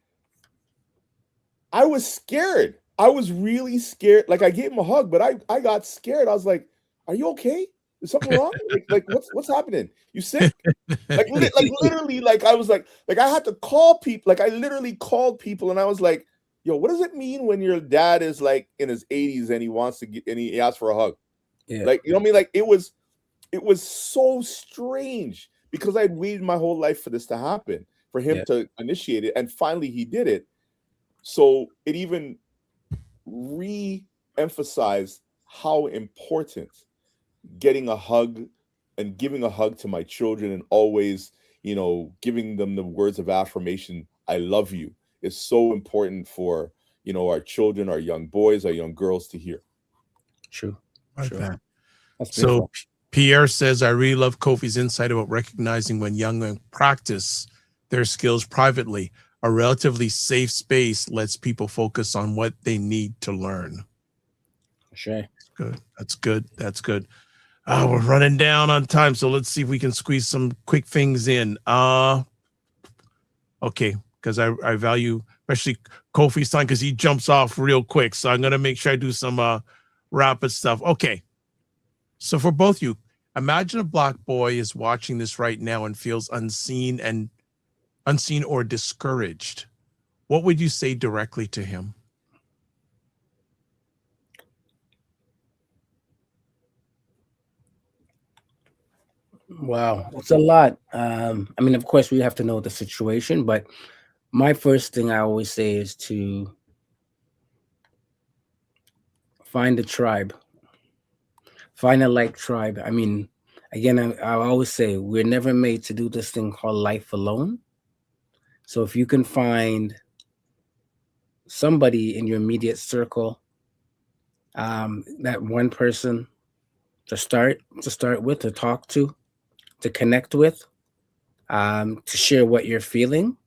I was scared. I was really scared. Like, I gave him a hug, but I got scared. I was like, are you okay? Is something wrong? Like what's happening? You sick? Like literally, like I was like I had to call people. Like, I literally called people, and I was like, yo, what does it mean when your dad is like in his 80s and he wants to get, and he asks for a hug? Yeah. Like, you know what I mean? Like, it was so strange, because I'd waited my whole life for this to happen, for him Yeah. to initiate it, and finally he did it. So it even re-emphasized how important getting a hug and giving a hug to my children, and always, giving them the words of affirmation, I love you, is so important for, our children, our young boys, our young girls to hear. True. Like True. that. That's So beautiful. Pierre says, I really love Kofi's insight about recognizing when young men practice their skills privately. A relatively safe space lets people focus on what they need to learn. Sure. Good. That's good. That's good. We're running down on time, so let's see if we can squeeze some quick things in. Okay, because I value especially Kofi's time, because he jumps off real quick. So I'm gonna make sure I do some rapid stuff. Okay. So for both you, imagine a Black boy is watching this right now and feels unseen or discouraged. What would you say directly to him? Wow, it's a lot. I mean, of course, we have to know the situation, but my first thing I always say is to find a tribe, find a like tribe. I mean, again, I always say we're never made to do this thing called life alone. So if you can find somebody in your immediate circle, that one person to start with, to talk to connect with, to share what you're feeling.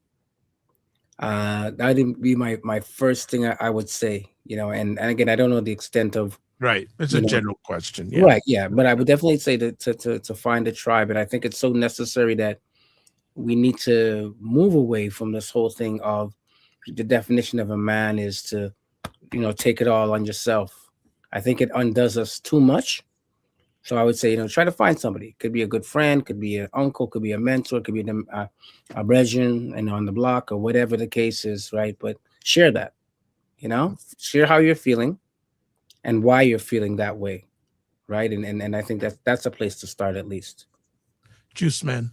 That'd be my first thing I would say, and again, I don't know the extent of, Right. It's a general question. Yeah. right. Yeah. But I would definitely say to find a tribe. And I think it's so necessary that we need to move away from this whole thing of the definition of a man is to, take it all on yourself. I think it undoes us too much. So I would say, try to find somebody. Could be a good friend, could be an uncle, could be a mentor, could be a brethren, on the block, or whatever the case is, right? But share that, share how you're feeling and why you're feeling that way, right? And I think that's a place to start, at least. Juice Man.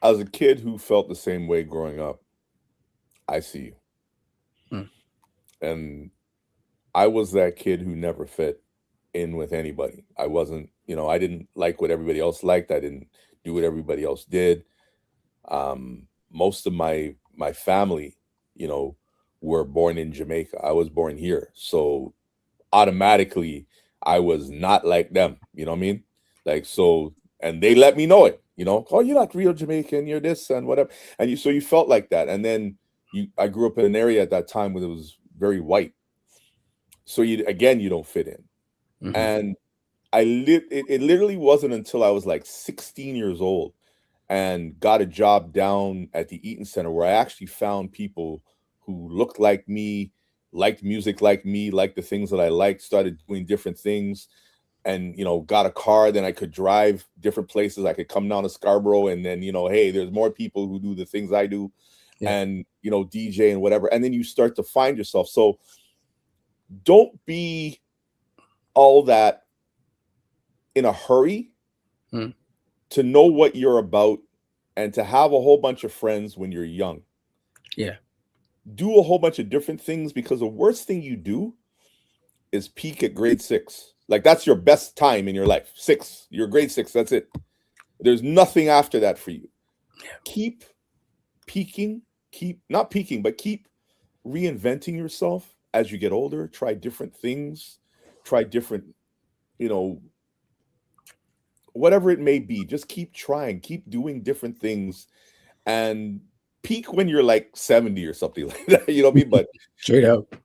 As a kid who felt the same way growing up, I see you. And I was that kid who never fit in with anybody. I wasn't, I didn't like what everybody else liked. I didn't do what everybody else did. Most of my family, were born in Jamaica. I was born here. So automatically I was not like them. You know what I mean? Like, so, and they let me know it, oh, you're not real Jamaican, you're this and whatever. And you felt like that. And then I grew up in an area at that time where it was very white. So you don't fit in. Mm-hmm. And it literally wasn't until I was like 16 years old and got a job down at the Eaton Center where I actually found people who looked like me, liked music like me, liked the things that I liked, started doing different things, and got a car. Then I could drive different places. I could come down to Scarborough, and then hey, there's more people who do the things I do, and DJ and whatever. And then you start to find yourself. So don't be all that in a hurry to know what you're about and to have a whole bunch of friends when you're young. Yeah. Do a whole bunch of different things, because the worst thing you do is peak at grade 6. Like, that's your best time in your life. 6, you're grade 6. That's it. There's nothing after that for you. Yeah. Keep peaking, not peaking, but keep reinventing yourself as you get older. Try different things, try different, whatever it may be. Just keep trying, keep doing different things, and peak when you're like 70 or something like that. You know what I mean? But straight up,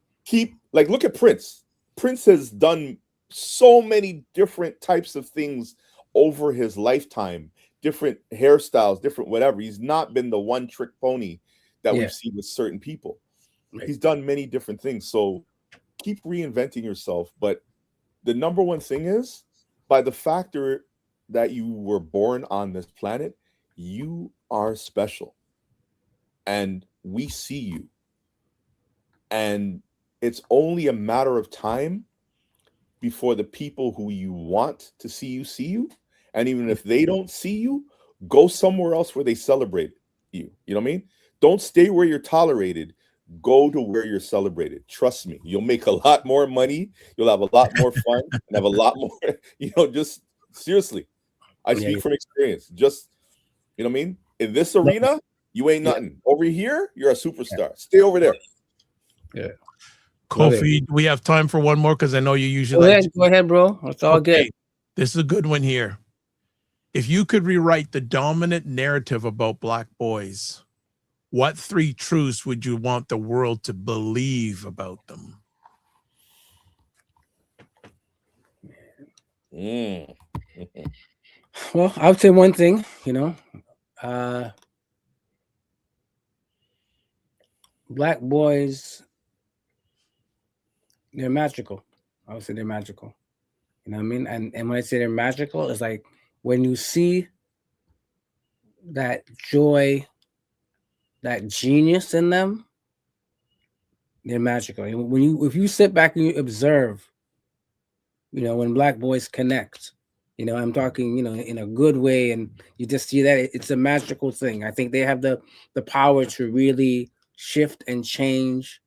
look at Prince. Prince has done so many different types of things over his lifetime, different hairstyles, different whatever. He's not been the one trick pony that we've seen with certain people. Right. He's done many different things. So keep reinventing yourself. But the number one thing is, by the factor that you were born on this planet, you are special. And we see you. And it's only a matter of time before the people who you want to see you, And even if they don't see you, go somewhere else where they celebrate you. You know what I mean? Don't stay where you're tolerated. Go to where you're celebrated. Trust me, you'll make a lot more money. You'll have a lot more fun and have a lot more, just seriously. I speak from experience. Just, you know what I mean? In this arena, you ain't nothing. Over here, you're a superstar. Stay over there. Yeah. Kofi, do we have time for one more? Because I know you usually go ahead, bro. It's all good. This is a good one here. If you could rewrite the dominant narrative about Black boys, what 3 truths would you want the world to believe about them? Well, I would say one thing, Black boys, they're magical. I would say they're magical. You know what I mean? And when I say they're magical, it's like when you see that joy, that genius in them, they're magical. If you sit back and you observe, when Black boys connect, I'm talking, in a good way, and you just see that it's a magical thing. I think they have the power to really shift and change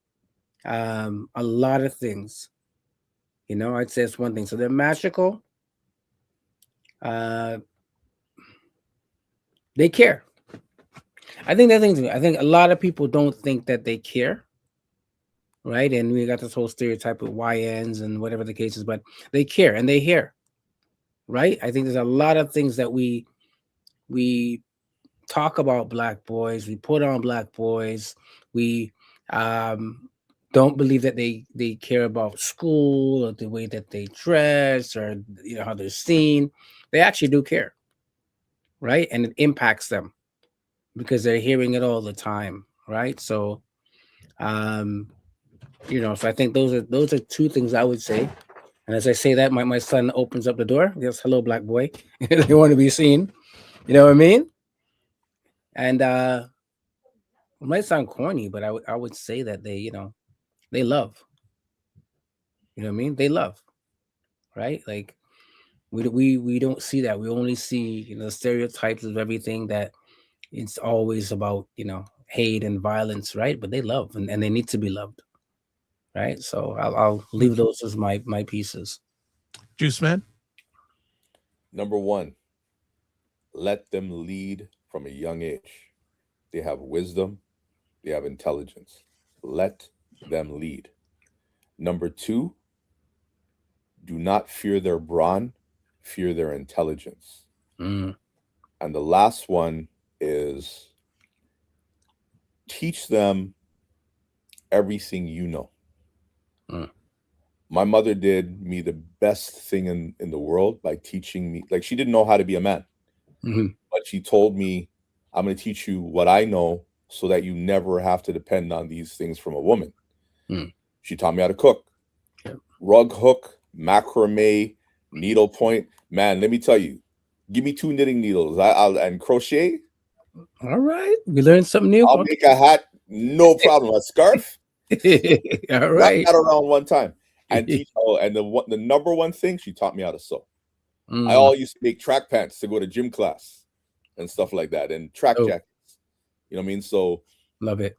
a lot of things. I'd say it's one thing. So they're magical. They care. I think I think a lot of people don't think that they care, right? And we got this whole stereotype of YNs and whatever the case is, but they care and they hear, right? I think there's a lot of things that we talk about Black boys, we put on Black boys, we don't believe that they care about school or the way that they dress or how they're seen. They actually do care, right? And it impacts them because they're hearing it all the time, right? So so I think those are 2 things I would say. And as I say that, my son opens up the door. Yes, hello, Black boy. They want to be seen. You know what I mean? And it might sound corny, but I would say that they love. You know what I mean? They love, right? Like we don't see that. We only see stereotypes of everything that it's always about hate and violence, right? But they love and they need to be loved, right? So I'll leave those as my pieces. Juice Man. Number 1, let them lead from a young age. They have wisdom. They have intelligence. Let them lead. Number 2, do not fear their brawn, fear their intelligence. And the last one is teach them everything you know. My mother did me the best thing in the world by teaching me. Like, she didn't know how to be a man, but she told me, I'm going to teach you what I know so that you never have to depend on these things from a woman. She taught me how to cook. Rug hook, macrame, needlepoint. Man, let me tell you, give me 2 knitting needles and crochet. All right. We learned something new. I'll make a hat, no problem. A scarf. All right. Got that around one time. And the number 1 thing, she taught me how to sew. I all used to make track pants to go to gym class and stuff like that, and track jackets. You know what I mean? So love it.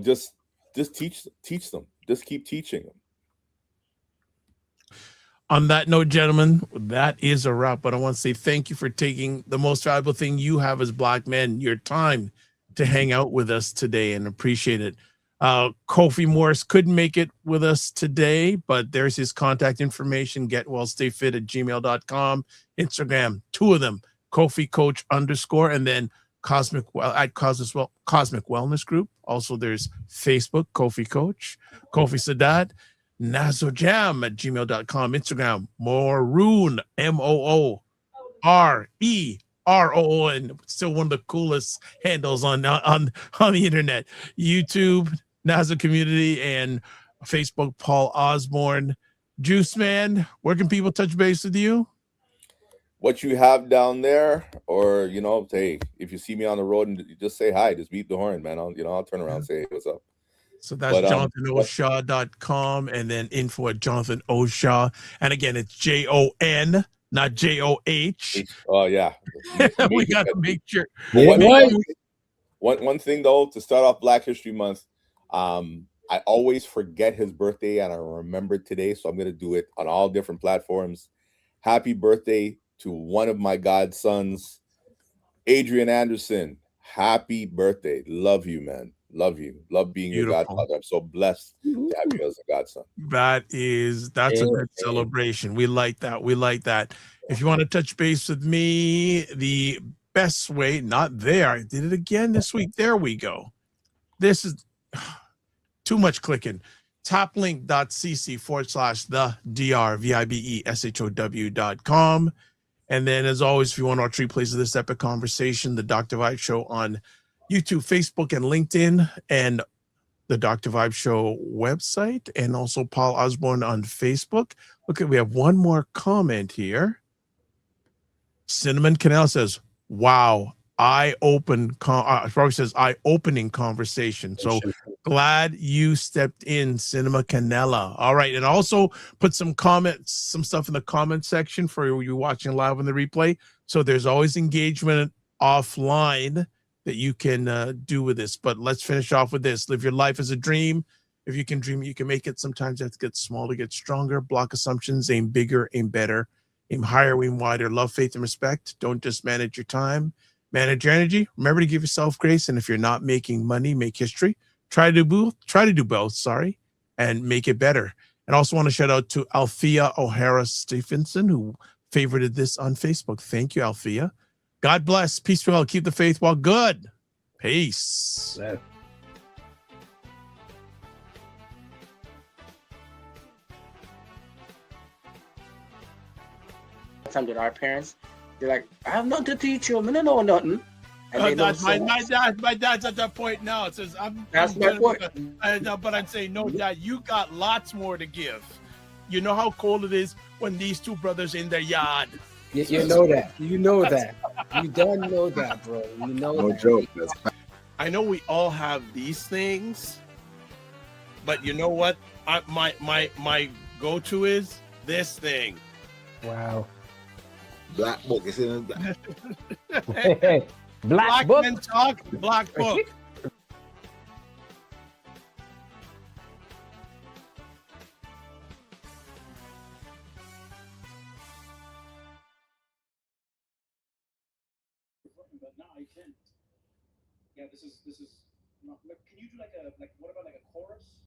Just teach them. Just keep teaching them. On that note, gentlemen, that is a wrap. But I want to say thank you for taking the most valuable thing you have as Black men, your time to hang out with us today, and appreciate it. Kofi Morris couldn't make it with us today, but there's his contact information, getwellstayfit@gmail.com, Instagram, 2 of them, Kofi Coach _, and then Cosmic Wellness Group. Also, there's Facebook, Kofi Coach, Kofi Sadat, nazojam@gmail.com, Instagram, Mooroon, MOOREROO, and still one of the coolest handles on the internet. YouTube, Nazo Community, and Facebook, Paul Osborne. Juice Man, where can people touch base with you? What you have down there, or hey, if you see me on the road and just say hi, just beep the horn, man. I'll turn around and say, hey, what's up? So that's JonathanOshaw.com, and then info@JonathanOshaw. And again, it's JONATHAN not JOH. Oh yeah. We got to make sure. But Right. one thing though, to start off Black History Month, I always forget his birthday and I remember today, so I'm gonna do it on all different platforms. Happy birthday to one of my godsons, Adrian Anderson. Happy birthday. Love you, man. Love you. Love being your Beautiful. godfather. I'm so blessed to have you as a godson. That's a good celebration. We like that. We like that. If you want to touch base with me, the best way, not there. I did it again this week. There we go. This is too much clicking. Toplink.cc/the DRVIBESHOW.com. And then, as always, if you want to watch replays of this epic conversation, the Dr. Vibe Show on YouTube, Facebook, and LinkedIn, and the Dr. Vibe Show website, and also Paul Osborne on Facebook. Okay, we have one more comment here. Cinnamon Canal says, wow, probably says eye-opening conversation. So glad you stepped in, Cinema Canela. All right, and also put some comments, some stuff in the comment section for you watching live on the replay. So there's always engagement offline that you can do with this. But let's finish off with this. Live your life as a dream. If you can dream it, you can make it. Sometimes you have to get small to get stronger. Block assumptions, aim bigger, aim better, aim higher, aim wider. Love, faith, and respect. Don't just manage your time. Manage your energy. Remember to give yourself grace. And if you're not making money, make history. Try to do both, sorry, and make it better. And also want to shout out to Althea O'Hara Stephenson, who favorited this on Facebook. Thank you, Althea. God bless. Peace to all. Keep the faith while good. Peace. Yeah. Time that our parents, they're like, I have nothing to teach you. I don't know nothing. And my dad's at that point now. It says, That's my point. But I'd say, no, Dad, you got lots more to give. You know how cold it is when these two brothers in their yard. You know that. You know that. You don't know that, bro. You know No that. joke. I know we all have these things, but you know what? My go-to is this thing. Wow. Black book is in the Black Black book. Men Talk, Black Book. But no, you can. Yeah, this is. Not, can you do like what about like a chorus?